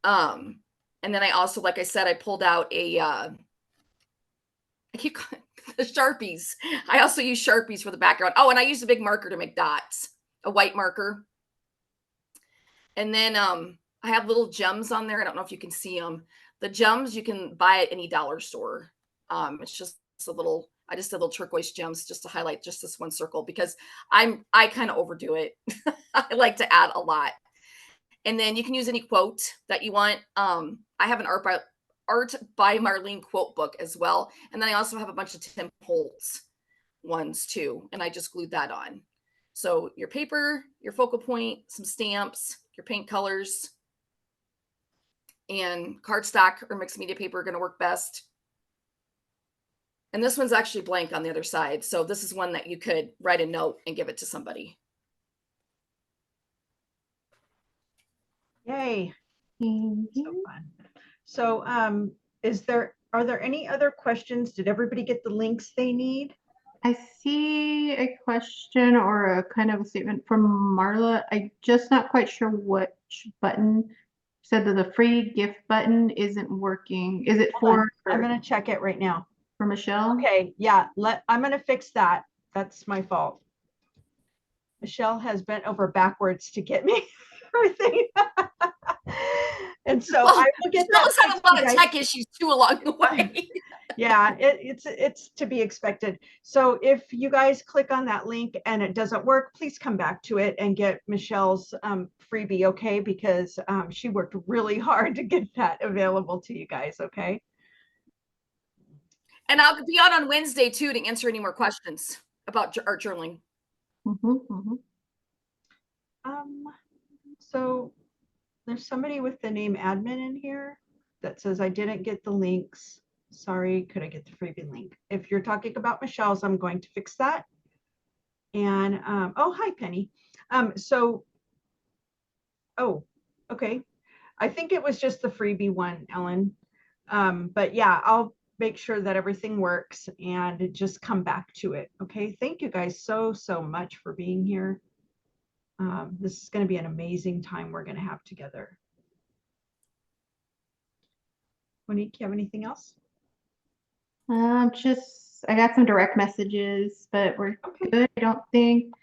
And then I also, like I said, I pulled out the Sharpies. I also use Sharpies for the background. Oh, and I used a big marker to make dots, a white marker. And then I have little gems on there. I don't know if you can see them. The gems you can buy at any dollar store. It's just I just did little turquoise gems just to highlight just this one circle because I kind of overdo it. I like to add a lot. And then you can use any quote that you want. I have an Art by Marlene quote book as well. And then I also have a bunch of Tim Holtz ones too. And I just glued that on. So your paper, your focal point, some stamps, your paint colors, and cardstock or mixed media paper are going to work best. And this one's actually blank on the other side. So this is one that you could write a note and give it to somebody. Yay. Mm-hmm. So fun. So are there any other questions? Did everybody get the links they need? I see a question or a kind of a statement from Marla. I'm just not quite sure which button. Said that the free gift button isn't working. Is it Hold on. for I'm going to check it right now. for Michelle? Okay, yeah, I'm going to fix that. That's my fault. Michelle has bent over backwards to get me everything. And so I will get that. Michelle's had a lot of tech issues too along the way. Yeah, it's to be expected. So if you guys click on that link and it doesn't work, please come back to it and get Michelle's freebie, okay? Because she worked really hard to get that available to you guys, okay? And I'll be on Wednesday too to answer any more questions about art journaling. So there's somebody with the name admin in here that says, I didn't get the links. Sorry, could I get the freebie link? If you're talking about Michelle's, I'm going to fix that. And, oh, hi, Penny. Oh, okay. I think it was just the freebie one, Ellen. But yeah, I'll make sure that everything works and just come back to it. Okay. Thank you guys so much for being here. This is going to be an amazing time we're going to have together. Monique, you have anything else? Just I got some direct messages, but we're Okay. good. I don't think.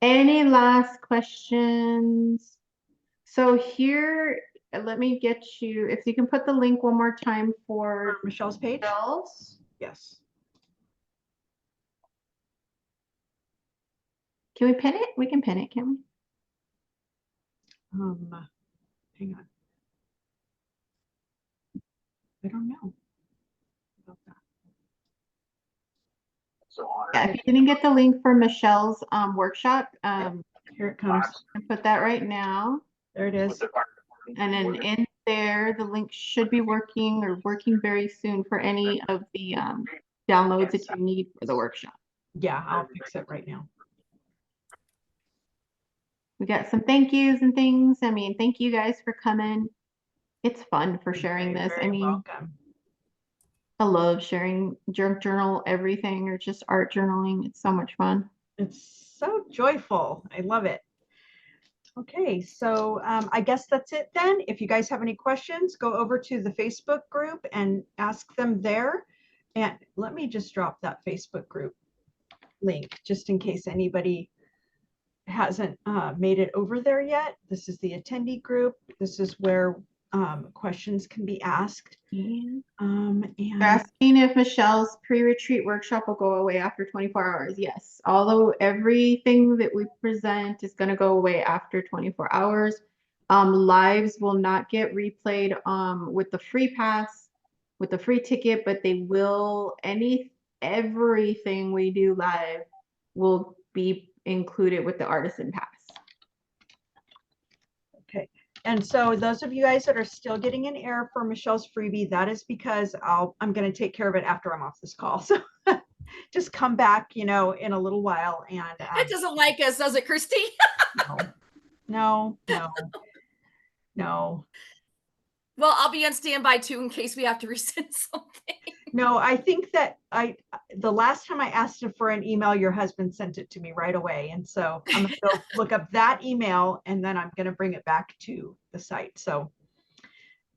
Any last questions? So here, let me get you, if you can put the link one more time For for Michelle's page? Michelle's. Yes. Can we pin it? We can pin it, can't we? Hang on. I don't know about that. Yeah, if you didn't get the link for Michelle's workshop, Here it comes. I put that right now. There it is. And then in there, the link should be working or working very soon for any of the downloads that you need for the workshop. Yeah, I'll fix it right now. We got some thank yous and things. I mean, thank you guys for coming. It's fun for sharing You're this. I very mean, welcome. I love sharing junk journal, everything, or just art journaling. It's so much fun. It's so joyful. I love it. Okay, so I guess that's it then. If you guys have any questions, go over to the Facebook group and ask them there. And let me just drop that Facebook group link just in case anybody hasn't made it over there yet. This is the attendee group. This is where questions can be asked. Yeah. And They're asking if Michelle's pre-retreat workshop will go away after 24 hours. Yes, although everything that we present is going to go away after 24 hours. Lives will not get replayed with the free pass, with the free ticket, but they will, everything we do live will be included with the Artisan pass. okay. And so those of you guys that are still getting an error for Michelle's freebie, that is because I'm going to take care of it after I'm off this call. So just come back, in a little while. And It doesn't like us, does it, Christy? no. Well, I'll be on standby too in case we have to resend something. No, I think that the last time I asked him for an email, your husband sent it to me right away. And so I'm going to go look up that email and then I'm going to bring it back to the site. So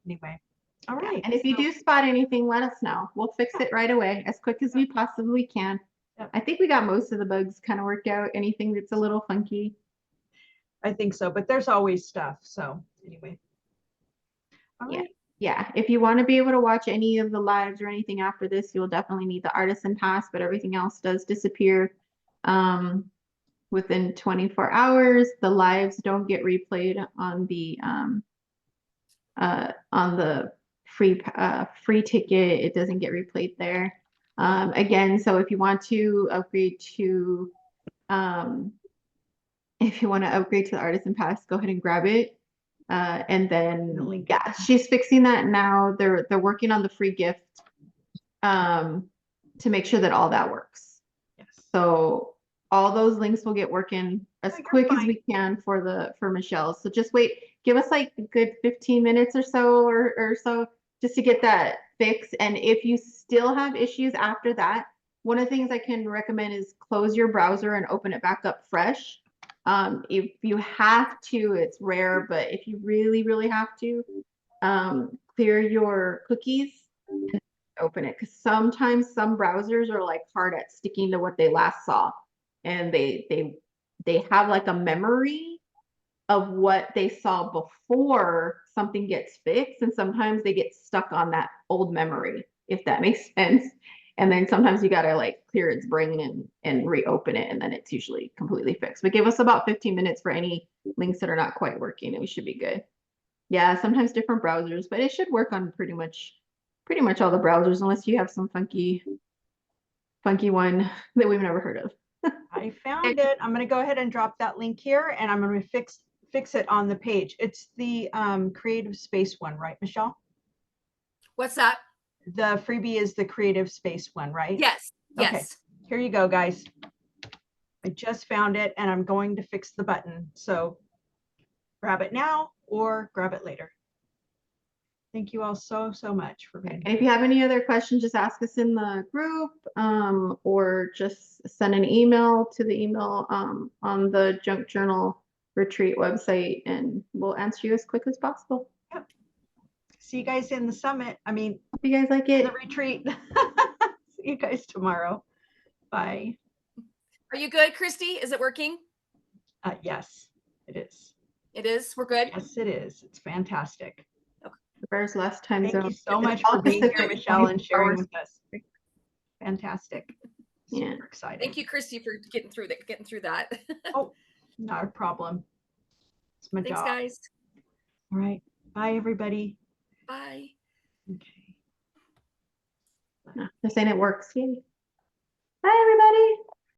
anyway, all right. And if you do spot anything, let us know. We'll fix it right away as quick as we possibly can. Yep. I think we got most of the bugs kind of worked out. Anything that's a little funky. I think so, but there's always stuff. So anyway. All right. Yeah. If you want to be able to watch any of the lives or anything after this, you'll definitely need the Artisan pass, but everything else does disappear within 24 hours. The lives don't get replayed on the free ticket. It doesn't get replayed there. Again, so if you want to upgrade to the Artisan pass, go ahead and grab it. And then yeah, she's fixing that now. They're working on the free gift to make sure that all that works. Yes. So all those links will get working as quick as we can for Michelle. So just wait, give us like a good 15 minutes or so just to get that fixed. And if you still have issues after that, one of the things I can recommend is close your browser and open it back up fresh. If you have to, it's rare, but if you really, really have to, clear your cookies and open it. Because sometimes some browsers are like hard at sticking to what they last saw. And they have like a memory of what they saw before something gets fixed. And sometimes they get stuck on that old memory, if that makes sense. And then sometimes you gotta like clear its brain and reopen it, and then it's usually completely fixed. But give us about 15 minutes for any links that are not quite working, and we should be good. Yeah, sometimes different browsers, but it should work on pretty much all the browsers, unless you have some funky one that we've never heard of. I found it. I'm going to go ahead and drop that link here, and I'm going to fix it on the page. It's the creative space one, right, Michelle? What's that? The freebie is the creative space one, right? Yes. Yes. Okay. Here you go, guys. I just found it and I'm going to fix the button. So grab it now or grab it later. Thank you all so much for being here. If you have any other questions, just ask us in the group or just send an email to the email on the Junk Journal Retreat website, and we'll answer you as quick as possible. Yep. See you guys in the summit. I mean, hope you guys like it. The retreat. See you guys tomorrow. Bye. Are you good, Christy? Is it working? Yes, it is. It is. We're good. Yes, it is. It's fantastic. There's less time Thank zone. you so It's much all for being here, Pacific, Michelle, and 24 sharing hours. with us. Fantastic. Yeah. Super excited. Thank you, Christy, for getting through that. Oh, not a problem. It's my Thanks, job. guys. All right. Bye, everybody. Bye. Okay. They're saying it works. Yay.